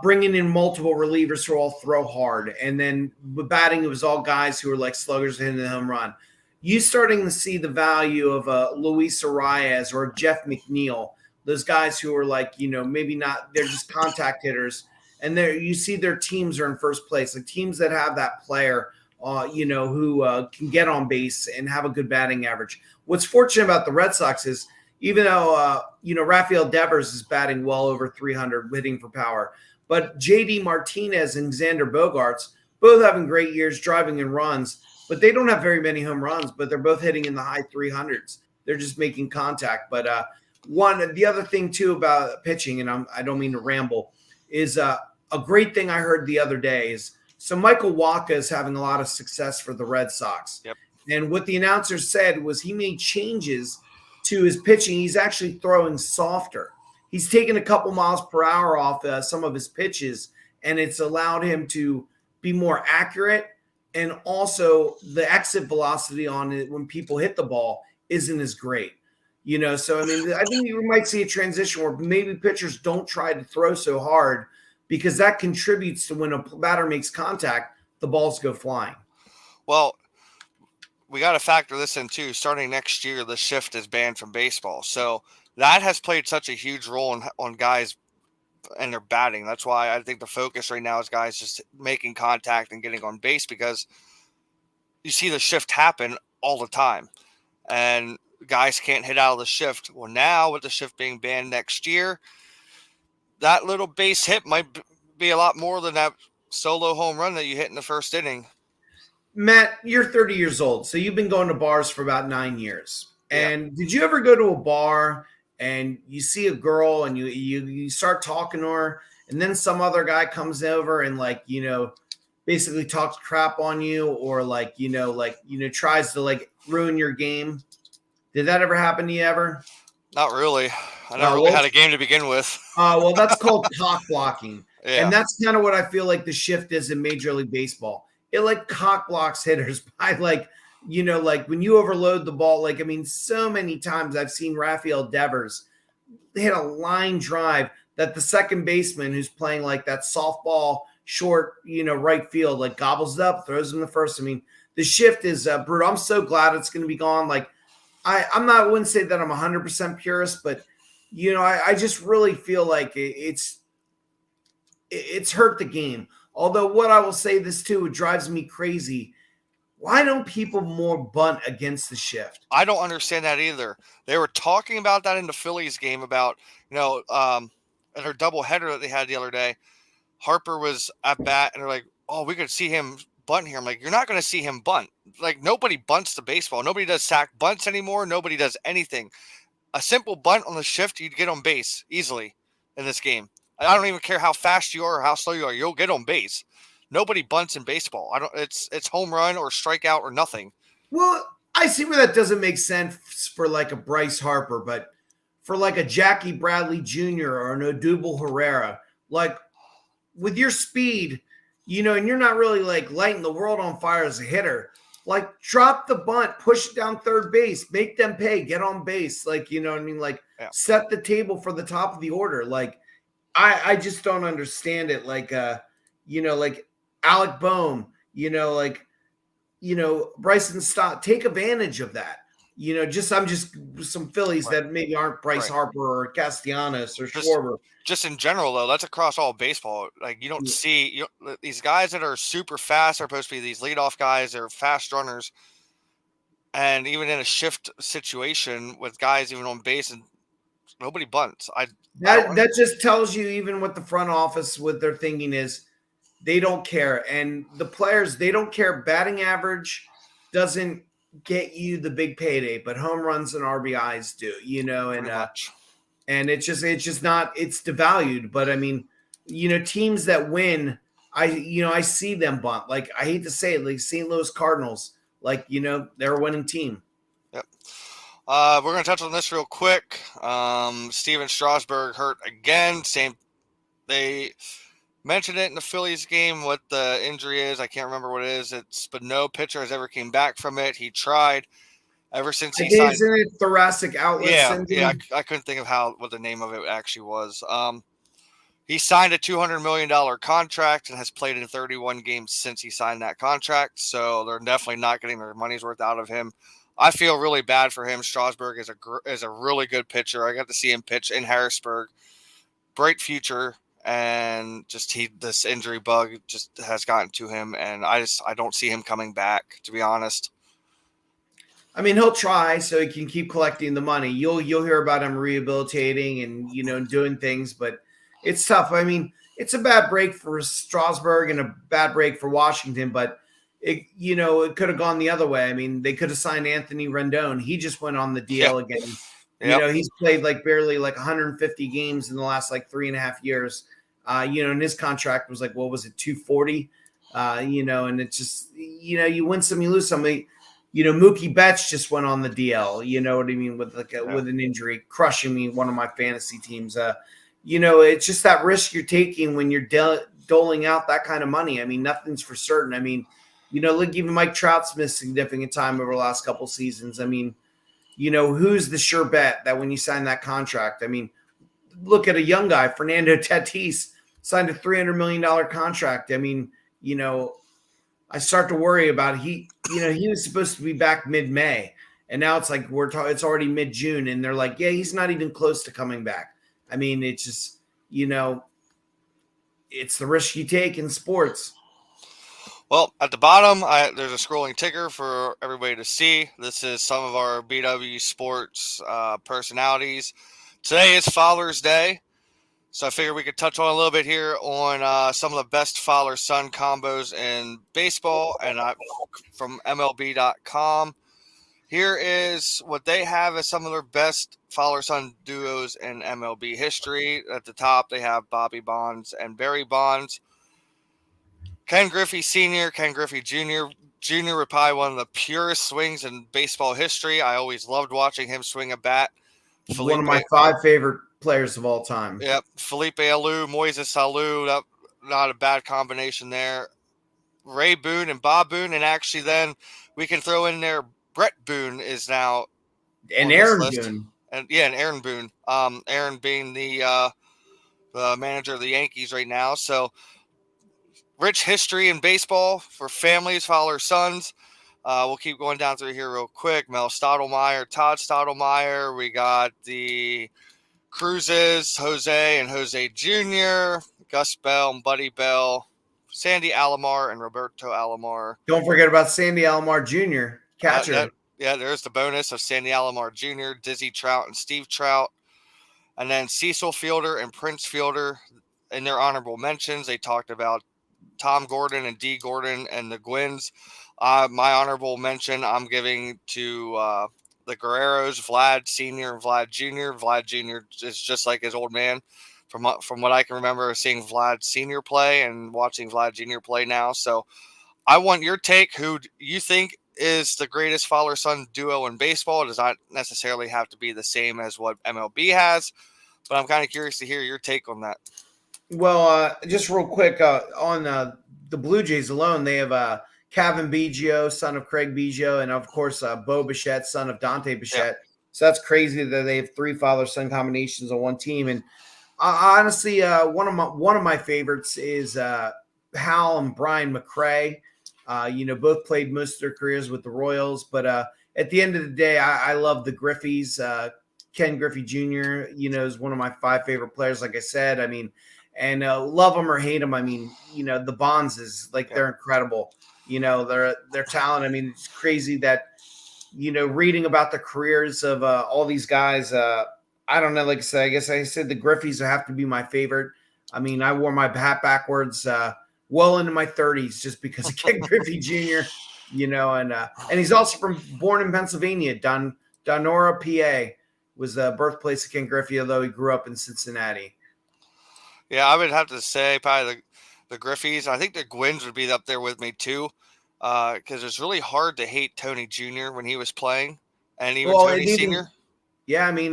S2: bringing in multiple relievers who all throw hard. And then with batting, it was all guys who were like sluggers hitting the home run. You starting to see the value of a Luis Arias or Jeff McNeil, those guys who are maybe not, they're just contact hitters. And there you see their teams are in first place, like teams that have that player, who can get on base and have a good batting average. What's fortunate about the Red Sox is even though, Rafael Devers is batting well over 300, hitting for power, but JD Martinez and Xander Bogaerts, both having great years, driving in runs, but they don't have very many home runs, but they're both hitting in the high 300s. They're just making contact. But the other thing too about pitching, and I don't mean to ramble, is a great thing I heard the other day is, so Michael Wacha is having a lot of success for the Red Sox.
S1: Yep.
S2: And what the announcer said was he made changes to his pitching. He's actually throwing softer. He's taken a couple miles per hour off some of his pitches, and it's allowed him to be more accurate. And also the exit velocity on it when people hit the ball isn't as great. So, I mean, I think you might see a transition where maybe pitchers don't try to throw so hard because that contributes to when a batter makes contact, the balls go flying.
S1: Well, we got to factor this in too. Starting next year, the shift is banned from baseball. So that has played such a huge role on guys and their batting. That's why I think the focus right now is guys just making contact and getting on base, because you see the shift happen all the time and guys can't hit out of the shift. Well, now with the shift being banned next year, that little base hit might be a lot more than that solo home run that you hit in the first inning.
S2: Matt, you're 30 years old, so you've been going to bars for about 9 years. And Did you ever go to a bar and you see a girl and you start talking to her, and then some other guy comes over and basically talks crap on you, or tries to ruin your game? Did that ever happen to you ever?
S1: Not really. I never really had a game to begin with.
S2: Well, that's called cock blocking.
S1: Yeah.
S2: And that's kind of what I feel like the shift is in Major League Baseball. It cock blocks hitters by when you overload the ball. So many times I've seen Rafael Devers hit a line drive that the second baseman who's playing that softball short, right field, gobbles it up, throws him the first. I mean, the shift is brutal. I'm so glad it's going to be gone. I wouldn't say that I'm 100% purist, but I just really feel like it's hurt the game. Although what I will say this too, it drives me crazy. Why don't people more bunt against the shift?
S1: I don't understand that either. They were talking about that in the Phillies game about, in their doubleheader that they had the other day. Harper was at bat and they're like, oh, we could see him bunt here. I'm like, you're not going to see him bunt. Nobody bunts the baseball. Nobody does sack bunts anymore. Nobody does anything. A simple bunt on the shift, you'd get on base easily in this game. I don't even care how fast you are or how slow you are. You'll get on base. Nobody bunts in baseball. It's home run or strikeout or nothing.
S2: Well, I see where that doesn't make sense for a Bryce Harper, but for a Jackie Bradley Jr. or an Odubel Herrera, with your speed, and you're not really lighting the world on fire as a hitter, drop the bunt, push it down third base, make them pay, get on base. You know what I mean? Set the table for the top of the order. I just don't understand it. Alec Boehm, Bryson Stott, take advantage of that. I'm just some Phillies
S1: Right.
S2: that maybe aren't Bryce
S1: Right.
S2: Harper or Castellanos or
S1: Just
S2: Schwarber.
S1: just in general though, that's across all baseball. Like you don't see these guys that are super fast are supposed to be these leadoff guys. They're fast runners, and even in a shift situation with guys even on base and nobody bunts. I don't.
S2: That just tells you even what the front office, what they're thinking is they don't care. And the players, they don't care. Batting average doesn't get you the big payday, but home runs and RBIs do,
S1: Pretty much.
S2: and it's just not, it's devalued. But I mean, teams that win, I see them bunt. Like I hate to say it, like St. Louis Cardinals, like, they're a winning team.
S1: Yep. We're going to touch on this real quick. Steven Strasburg hurt again. They mentioned it in the Phillies game, what the injury is. I can't remember what it is. But no pitcher has ever came back from it. He tried ever since he signed.
S2: Isn't it thoracic outlet syndrome?
S1: Yeah. I couldn't think of what the name of it actually was. He signed a $200 million contract and has played in 31 games since he signed that contract. So they're definitely not getting their money's worth out of him. I feel really bad for him. Strasburg is a really good pitcher. I got to see him pitch in Harrisburg. Bright future, and just this injury bug just has gotten to him, and I don't see him coming back, to be honest.
S2: I mean, he'll try so he can keep collecting the money. You'll hear about him rehabilitating and doing things, but it's tough. I mean, it's a bad break for Strasburg and a bad break for Washington, but it could have gone the other way. I mean, they could have signed Anthony Rendon. He just went on the DL again.
S1: Yep.
S2: He's played barely 150 games in the last 3.5 years. And his contract was what was it, 240? And it's just, you win some, you lose some. Mookie Betts just went on the DL. You know what I mean? With with an injury, crushing me one of my fantasy teams. It's just that risk you're taking when you're doling out that kind of money. I mean, nothing's for certain. I mean, look, even Mike Trout's missed significant time over the last couple seasons. I mean, who's the sure bet that when you sign that contract? I mean, look at a young guy, Fernando Tatis, signed a $300 million contract. I mean, I start to worry about he was supposed to be back mid-May, and now it's it's already mid-June, and they're like, yeah, he's not even close to coming back. I mean, it's just, it's the risk you take in sports.
S1: Well, at the bottom, there's a scrolling ticker for everybody to see. This is some of our BW Sports personalities. Today is Father's Day, so I figured we could touch on a little bit here on some of the best father-son combos in baseball, and from MLB.com. Here is what they have as some of their best father-son duos in MLB history. At the top, they have Bobby Bonds and Barry Bonds. Ken Griffey Sr., Ken Griffey Jr. Jr. were probably one of the purest swings in baseball history. I always loved watching him swing a bat.
S2: One of my 5 favorite players of all time.
S1: Yep. Felipe Alou, Moises Alou, not a bad combination there. Ray Boone and Bob Boone, and actually then we can throw in there Brett Boone is now
S2: and Aaron Boone.
S1: And Aaron Boone. Aaron being the manager of the Yankees right now. So rich history in baseball for families, father-sons. We'll keep going down through here real quick. Mel Stottlemyre, Todd Stottlemyre. We got the Cruzes, Jose and Jose Jr., Gus Bell and Buddy Bell, Sandy Alomar and Roberto Alomar.
S2: Don't forget about Sandy Alomar Jr., catcher.
S1: There's the bonus of Sandy Alomar Jr., Dizzy Trout and Steve Trout. And then Cecil Fielder and Prince Fielder. In their honorable mentions, they talked about Tom Gordon and Dee Gordon and the Gwynns. My honorable mention I'm giving to the Guerreros, Vlad Sr. and Vlad Jr. Vlad Jr. is just like his old man. From what I can remember, seeing Vlad Sr. play and watching Vlad Jr. play now. So I want your take. Who you think is the greatest father-son duo in baseball? It does not necessarily have to be the same as what MLB has, but I'm kind of curious to hear your take on that.
S2: Well, just real quick, on the Blue Jays alone, they have Kevin Biggio, son of Craig Biggio, and of course, Bo Bichette, son of Dante Bichette. Yeah. So that's crazy that they have 3 father-son combinations on one team. And honestly, one of my favorites is Hal and Brian McRae. Both played most of their careers with the Royals, but at the end of the day, I love the Griffies. Ken Griffey Jr., is one of my 5 favorite players, like I said. I mean, and love them or hate them. I mean, the Bonds is like, they're incredible. Their talent. I mean, it's crazy that, reading about the careers of all these guys. I don't know. Like I said, I guess I said the Griffies have to be my favorite. I mean, I wore my hat backwards well into my 30s just because of Ken Griffey Jr., and he's also born in Pennsylvania, Donora, PA, was the birthplace of Ken Griffey, although he grew up in Cincinnati.
S1: Yeah, I would have to say probably the Griffies. I think the Gwynns would be up there with me too, because it's really hard to hate Tony Jr. when he was playing, and even Tony Sr.
S2: Yeah, I mean,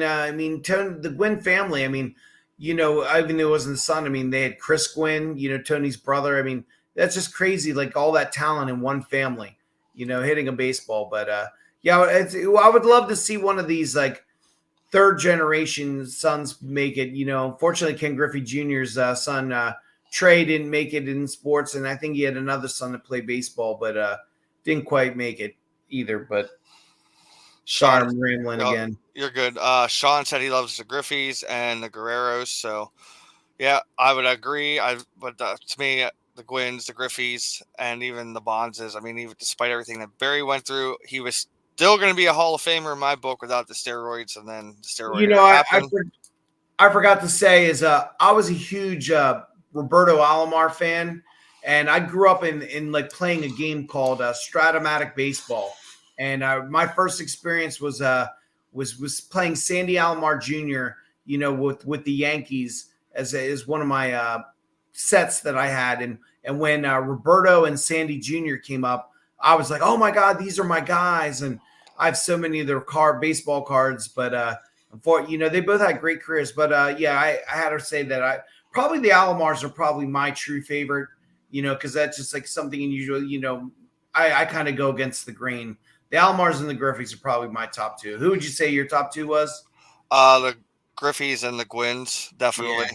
S2: Tony, the Gwynn family. I mean, even though it wasn't the son. I mean, they had Chris Gwynn, Tony's brother. I mean, that's just crazy. Like all that talent in one family, hitting a baseball. But yeah, I would love to see one of these like third generation sons make it. Unfortunately, Ken Griffey Jr.'s son Trey didn't make it in sports, and I think he had another son that played baseball, but didn't quite make it either. But sorry, I'm rambling again.
S1: You're good. Sean said he loves the Griffies and the Guerreros, so yeah, I would agree. But to me, the Gwynns, the Griffies, and even the Bonds, I mean, even despite everything that Barry went through, he was still going to be a Hall of Famer in my book without the steroids, and then the steroids.
S2: I forgot to say is I was a huge Roberto Alomar fan, and I grew up in like playing a game called Stratomatic Baseball, and my first experience was playing Sandy Alomar Jr. With the Yankees as one of my sets that I had, and when Roberto and Sandy Jr. came up, I was like, oh my God, these are my guys, and I have so many of their baseball cards, but they both had great careers. But yeah, I had to say that probably the Alomars are probably my true favorite, because that's just like something unusual. I kind of go against the grain. The Alomars and the Griffies are probably my top 2. Who would you say your top 2 was?
S1: The Griffies and the Gwynns, definitely. Yeah.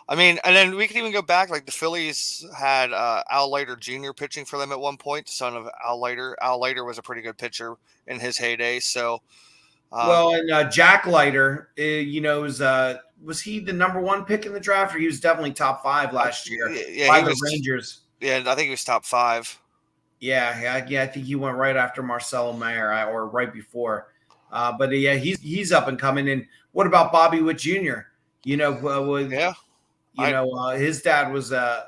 S1: I mean, and then we can even go back. Like the Phillies had Al Leiter Jr. pitching for them at one point, the son of Al Leiter. Al Leiter was a pretty good pitcher in his heyday. So,
S2: and Jack Leiter, was he the number 1 pick in the draft, or he was definitely top 5 last year by the Rangers?
S1: Yeah, I think he was top 5.
S2: Yeah. I think he went right after Marcelo Mayer or right before. But yeah, he's up and coming. And what about Bobby Witt Jr.? His dad was a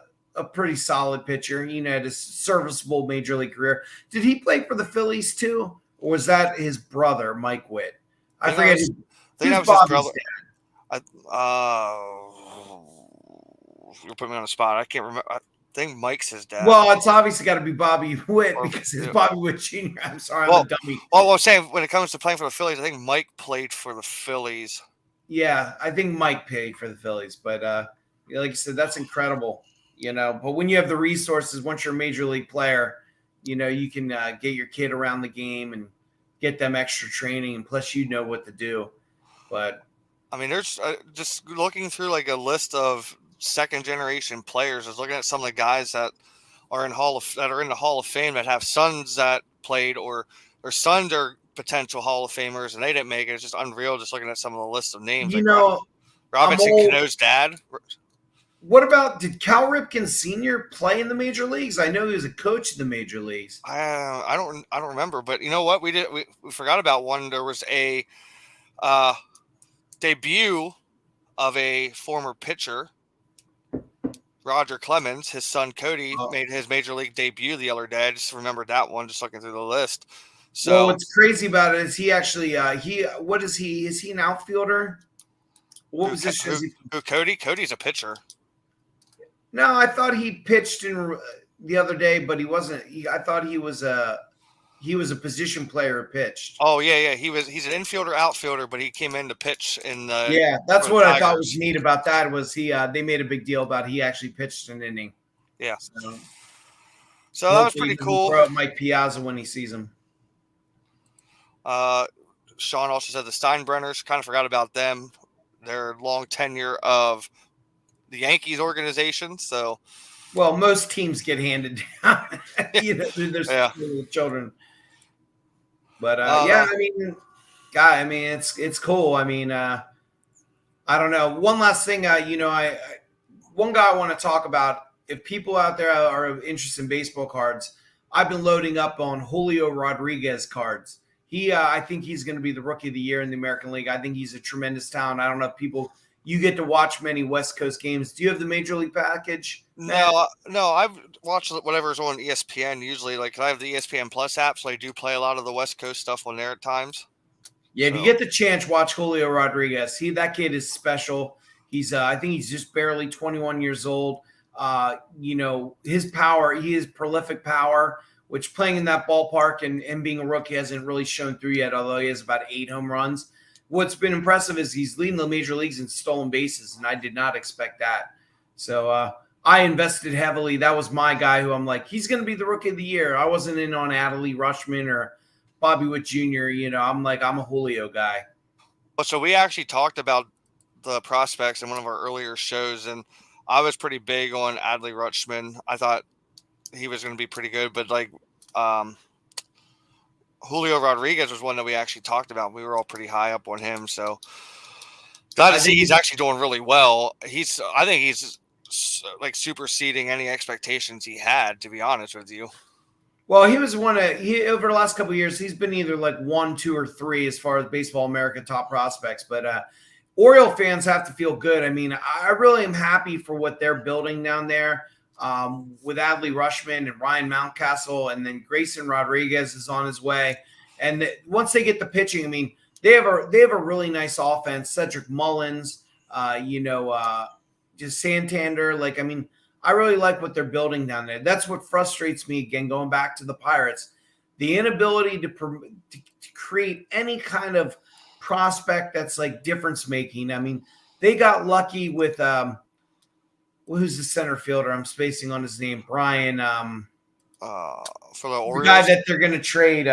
S2: pretty solid pitcher. Had a serviceable major league career. Did he play for the Phillies too, or was that his brother, Mike Witt? I forget.
S1: I think that was his brother. You put me on the spot. I can't remember. I think Mike's his dad.
S2: Well, it's obviously got to be Bobby Witt because it's Bobby Witt Jr. I'm sorry, I'm a dummy.
S1: Well, I'm saying when it comes to playing for the Phillies, I think Mike played for the Phillies.
S2: Yeah, I think Mike played for the Phillies, but like I said, that's incredible. But when you have the resources, once you're a major league player, you can get your kid around the game and get them extra training, and plus what to do. But
S1: I mean, there's just looking through like a list of second generation players. I was looking at some of the guys that are in the Hall of Fame that have sons that played, or sons are potential Hall of Famers, and they didn't make it. It's just unreal. Just looking at some of the list of names. Robinson Cano's dad.
S2: What about, did Cal Ripken Sr. play in the major leagues? I know he was a coach in the major leagues.
S1: I don't remember, but you know what? We forgot about one. There was a debut of a former pitcher, Roger Clemens. His son Cody made his major league debut the other day. I just remembered that one, just looking through the list. So
S2: what's crazy about it is he actually what is he? Is he an outfielder? What position is he?
S1: Cody? Cody's a pitcher.
S2: No, I thought he pitched in the other day, but he wasn't. I thought he was a position player who pitched.
S1: Oh yeah. He's an infielder, outfielder, but he came in to pitch in the.
S2: Yeah, that's what I thought was neat about that was they made a big deal about he actually pitched an inning.
S1: Yeah. So that was pretty cool.
S2: Throw up Mike Piazza when he sees him.
S1: Sean also said the Steinbrenners, kind of forgot about them. Their long tenure of the Yankees organization. So,
S2: well, most teams get handed down. There's children. But yeah, I mean, guy, I mean, it's cool. I mean, I don't know. One last thing, one guy I want to talk about. If people out there are interested in baseball cards, I've been loading up on Julio Rodriguez cards. I think he's going to be the rookie of the year in the American League. I think he's a tremendous talent. I don't know if you get to watch many West Coast games. Do you have the Major League package, Matt?
S1: No, I've watched whatever's on ESPN usually. Like I have the ESPN Plus app, so I do play a lot of the West Coast stuff on there at times.
S2: Yeah, if you get the chance, watch Julio Rodriguez. That kid is special. I think he's just barely 21 years old. His power, he is prolific power, which playing in that ballpark and being a rookie hasn't really shown through yet, although he has about 8 home runs. What's been impressive is he's leading the major leagues in stolen bases, and I did not expect that. So I invested heavily. That was my guy who I'm like, he's going to be the rookie of the year. I wasn't in on Adley Rutschman or Bobby Witt Jr. I'm a Julio guy.
S1: Well, so we actually talked about the prospects in one of our earlier shows, and I was pretty big on Adley Rutschman. I thought he was going to be pretty good, but Julio Rodriguez was one that we actually talked about. We were all pretty high up on him, so glad to see he's actually doing really well. I think he's like superseding any expectations he had, to be honest with you.
S2: Well, he was over the last couple of years, he's been either like 1, 2, or 3 as far as Baseball America top prospects. But Oriole fans have to feel good. I mean, I really am happy for what they're building down there with Adley Rutschman and Ryan Mountcastle, and then Grayson Rodriguez is on his way. And once they get the pitching, I mean, they have a really nice offense. Cedric Mullins, just Santander. Like, I mean, I really like what they're building down there. That's what frustrates me, again, going back to the Pirates. The inability to create any kind of prospect that's like difference making. I mean, they got lucky with who's the center fielder? I'm spacing on his name. Brian.
S1: For the Orioles,
S2: the guy that they're going to trade.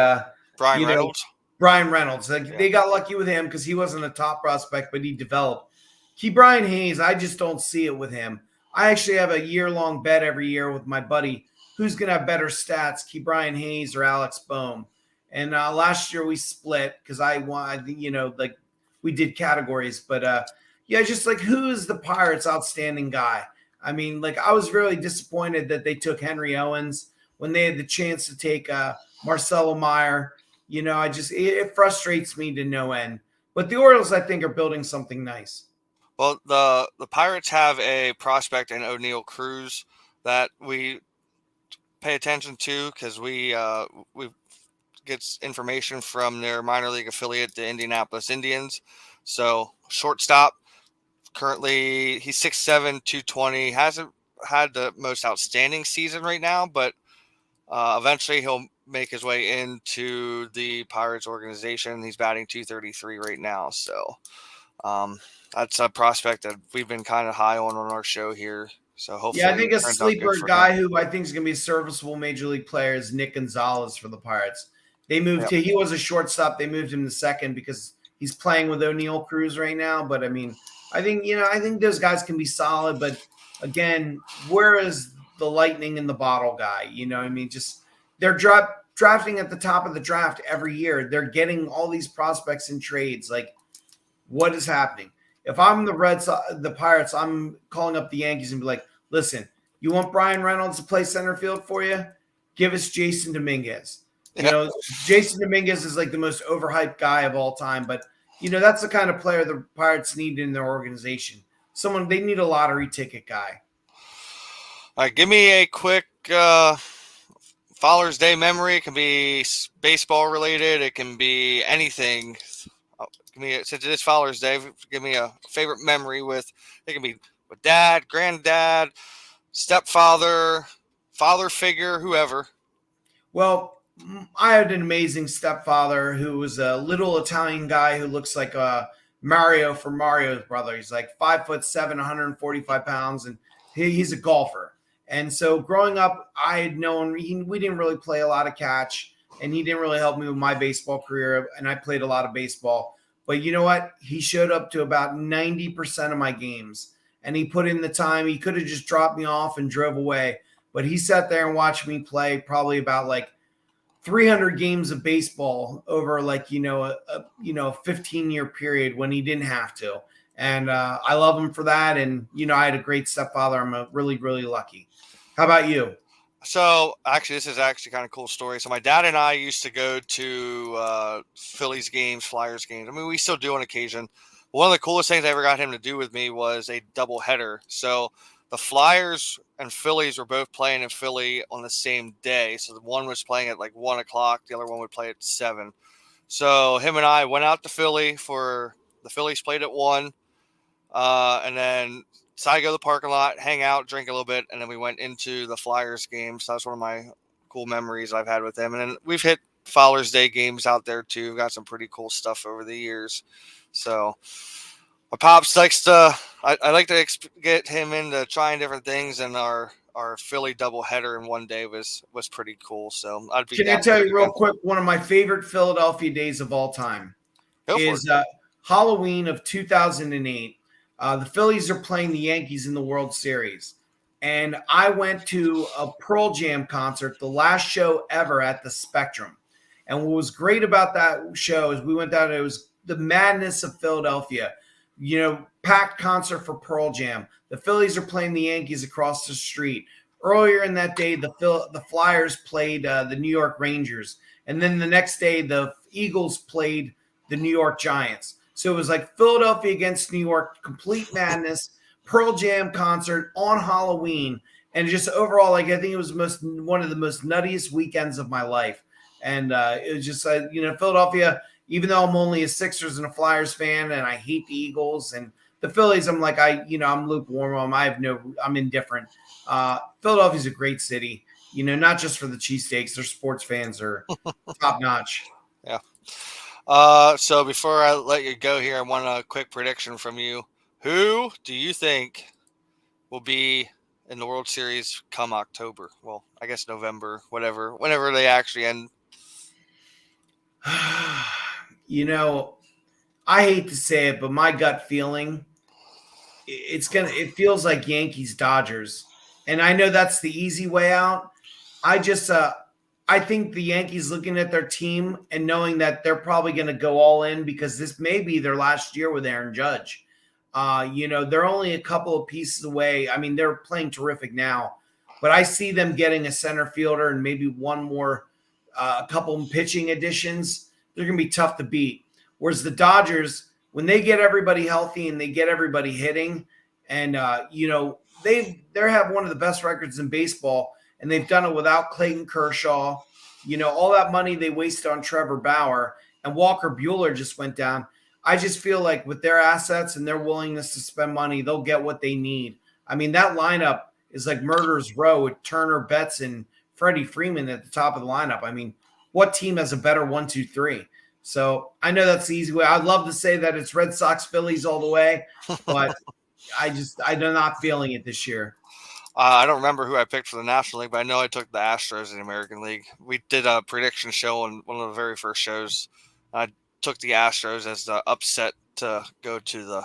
S1: Brian Reynolds.
S2: Brian Reynolds. They got lucky with him because he wasn't a top prospect, but he developed. Brian Hayes, I just don't see it with him. I actually have a year-long bet every year with my buddy who's going to have better stats, Brian Hayes or Alex Bohm. And last year we split because I won, we did categories. But, just like who is the Pirates' outstanding guy? I mean, I was really disappointed that they took Henry Owens when they had the chance to take Marcelo Meyer. It frustrates me to no end. But the Orioles, I think, are building something nice.
S1: Well, the Pirates have a prospect in O'Neal Cruz that we pay attention to because we get information from their minor league affiliate, the Indianapolis Indians. So shortstop, currently he's 6'7", 220. Hasn't had the most outstanding season right now, but eventually he'll make his way into the Pirates organization. He's batting .233 right now, so that's a prospect that we've been kind of high on our show here. So hopefully,
S2: I think a sleeper guy who I think is going to be a serviceable major league player is Nick Gonzalez for the Pirates. They moved he was a shortstop. They moved him to second because he's playing with O'Neal Cruz right now. But I mean, I think those guys can be solid. But again, where is the lightning in the bottle guy? Just they're drafting at the top of the draft every year. They're getting all these prospects in trades. Like, what is happening? If I'm the Pirates, I'm calling up the Yankees and be like, listen, you want Brian Reynolds to play center field for you? Give us Jason Dominguez. Jason Dominguez is like the most overhyped guy of all time. But, that's the kind of player the Pirates need in their organization. They need a lottery ticket guy.
S1: All right, give me a quick Father's Day memory. It can be baseball related. It can be anything. Since it is Father's Day, give me a favorite memory it can be with dad, granddad, stepfather, father figure, whoever. Well,
S2: I had an amazing stepfather who was a little Italian guy who looks like Mario from Mario's brother. He's like 5'7", 145 pounds, and he's a golfer. And so growing up, I had known we didn't really play a lot of catch, and he didn't really help me with my baseball career, and I played a lot of baseball. But you know what? He showed up to about 90% of my games, and he put in the time. He could have just dropped me off and drove away, but he sat there and watched me play probably about 300 games of baseball over like, a 15-year period when he didn't have to. And I love him for that. And, I had a great stepfather. I'm really, really lucky. How about you?
S1: So actually, this is actually kind of cool story. So my dad and I used to go to Phillies games, Flyers games. I mean, we still do on occasion. One of the coolest things I ever got him to do with me was a double header. So the Flyers and Phillies were both playing in Philly on the same day. So the one was playing at like 1 o'clock, the other one would play at 7. So him and I went out to Philly for the Phillies played at 1. And then decided to go to the parking lot, hang out, drink a little bit, and then we went into the Flyers game. So that's one of my cool memories I've had with him. And then we've hit Fowler's Day games out there too. We've got some pretty cool stuff over the years. So my pops likes to, I like to get him into trying different things, and our Philly doubleheader in one day was pretty cool. So I'd be.
S2: Can I tell you real quick? One of my favorite Philadelphia days of all time is Halloween of 2008. The Phillies are playing the Yankees in the World Series. And I went to a Pearl Jam concert, the last show ever at the Spectrum. And what was great about that show is we went down, it was the madness of Philadelphia. Packed concert for Pearl Jam. The Phillies are playing the Yankees across the street. Earlier in that day, the Flyers played the New York Rangers. And then the next day, the Eagles played the New York Giants. So it was like Philadelphia against New York, complete madness, Pearl Jam concert on Halloween. And just overall, like, I think it was one of the most nuttiest weekends of my life. And it was just, Philadelphia, even though I'm only a Sixers and a Flyers fan and I hate the Eagles and the Phillies, I'm like, I'm lukewarm. I'm indifferent. Philadelphia's a great city, not just for the cheesesteaks. Their sports fans are top notch.
S1: Yeah. So before I let you go here, I want a quick prediction from you. Who do you think will be in the World Series come October? Well, I guess November, whenever they actually end.
S2: I hate to say it, but my gut feeling, it feels like Yankees Dodgers. And I know that's the easy way out. I think the Yankees looking at their team and knowing that they're probably going to go all in because this may be their last year with Aaron Judge. They're only a couple of pieces away. I mean, they're playing terrific now, but I see them getting a center fielder and maybe one more, a couple of pitching additions. They're going to be tough to beat. Whereas the Dodgers, when they get everybody healthy and they get everybody hitting, and they have one of the best records in baseball. And they've done it without Clayton Kershaw. All that money they wasted on Trevor Bauer and Walker Buehler just went down. I just feel like with their assets and their willingness to spend money, they'll get what they need. I mean, that lineup is like murderer's row with Turner, Betts, and Freddie Freeman at the top of the lineup. I mean, what team has a better 1, 2, 3? So I know that's the easy way. I'd love to say that it's Red Sox, Phillies all the way, but I'm not feeling it this year.
S1: I don't remember who I picked for the National League, but I know I took the Astros in the American League. We did a prediction show on one of the very first shows. I took the Astros as the upset to go to the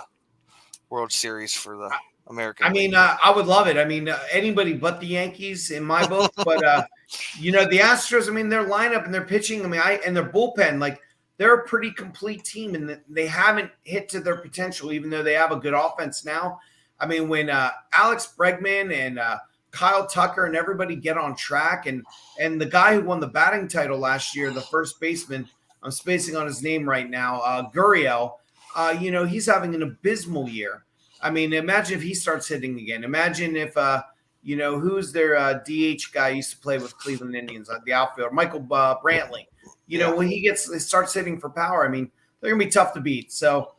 S1: World Series for the American League.
S2: I would love it. I mean, anybody but the Yankees in my book. But, the Astros, their lineup and their pitching, and their bullpen, like, they're a pretty complete team, and they haven't hit to their potential, even though they have a good offense now. When Alex Bregman and Kyle Tucker and everybody get on track, and the guy who won the batting title last year, the first baseman, I'm spacing on his name right now, Gurriel, he's having an abysmal year. Imagine if he starts hitting again. Imagine if, who's their DH guy used to play with Cleveland Indians, the outfielder, Michael Brantley. When he starts hitting for power, they're going to be tough to beat. So,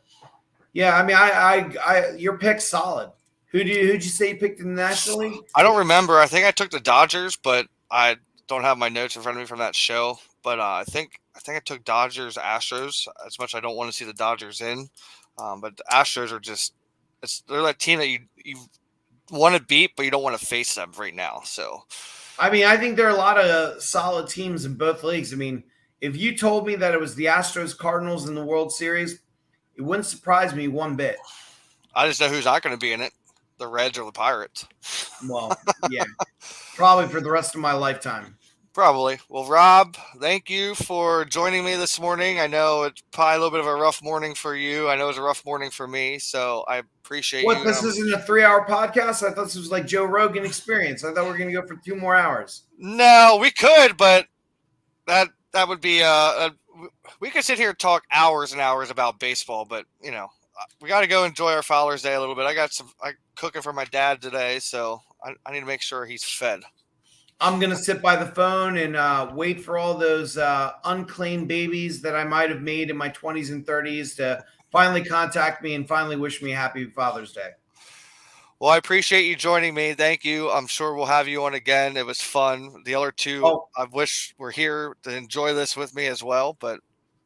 S2: yeah, your pick's solid. Who'd you say you picked in the National League?
S1: I don't remember. I think I took the Dodgers, but I don't have my notes in front of me from that show. But I think I took Dodgers, Astros. As much as I don't want to see the Dodgers in, but the Astros are they're that team that you want to beat, but you don't want to face them right now. So,
S2: I think there are a lot of solid teams in both leagues. If you told me that it was the Astros Cardinals in the World Series, it wouldn't surprise me one bit.
S1: I just know who's not going to be in it. The Reds or the Pirates.
S2: Well, yeah. Probably for the rest of my lifetime.
S1: Probably. Well, Rob, thank you for joining me this morning. I know it's probably a little bit of a rough morning for you. I know it was a rough morning for me, so I appreciate
S2: What,
S1: you.
S2: this isn't a 3-hour podcast? I thought this was like Joe Rogan Experience. I thought we were going to go for 2 more hours.
S1: No, we could, but that would be we could sit here and talk hours and hours about baseball, but we got to go enjoy our Fowler's Day a little bit. I cooking for my dad today, so I need to make sure he's fed.
S2: I'm going to sit by the phone and wait for all those unclaimed babies that I might have made in my 20s and 30s to finally contact me and finally wish me a happy Father's Day.
S1: Well, I appreciate you joining me. Thank you. I'm sure we'll have you on again. It was fun. The other two, I wish were here to enjoy this with me as well. But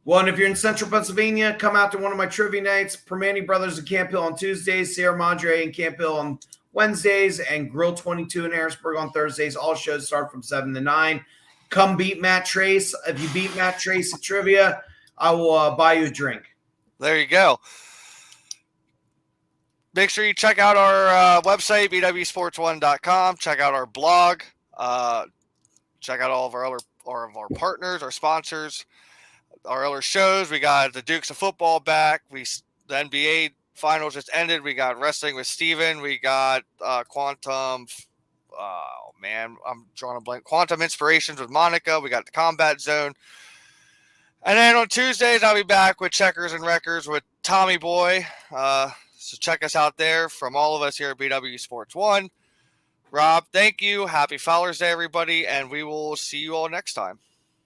S2: and if you're in Central Pennsylvania, come out to one of my trivia nights. Permane Brothers in Camp Hill on Tuesdays, Sierra Madre in Camp Hill on Wednesdays, and Grill 22 in Harrisburg on Thursdays. All shows start from 7 to 9. Come beat Matt Trace. If you beat Matt Trace at trivia, I will buy you a drink.
S1: There you go. Make sure you check out our website, BWSPORTS1.com. Check out our blog. Check out all of our partners, our sponsors, our other shows. We got the Dukes of Football back. The NBA Finals just ended. We got wrestling with Steven. We got Quantum. Oh man, I'm drawing a blank. Quantum Inspirations with Monica. We got the Combat Zone. And then on Tuesdays, I'll be back with Checkers and Wreckers with Tommy Boy. So check us out there. From all of us here at BW Sports 1. Rob, thank you. Happy Fowler's Day, everybody. And we will see you all next time.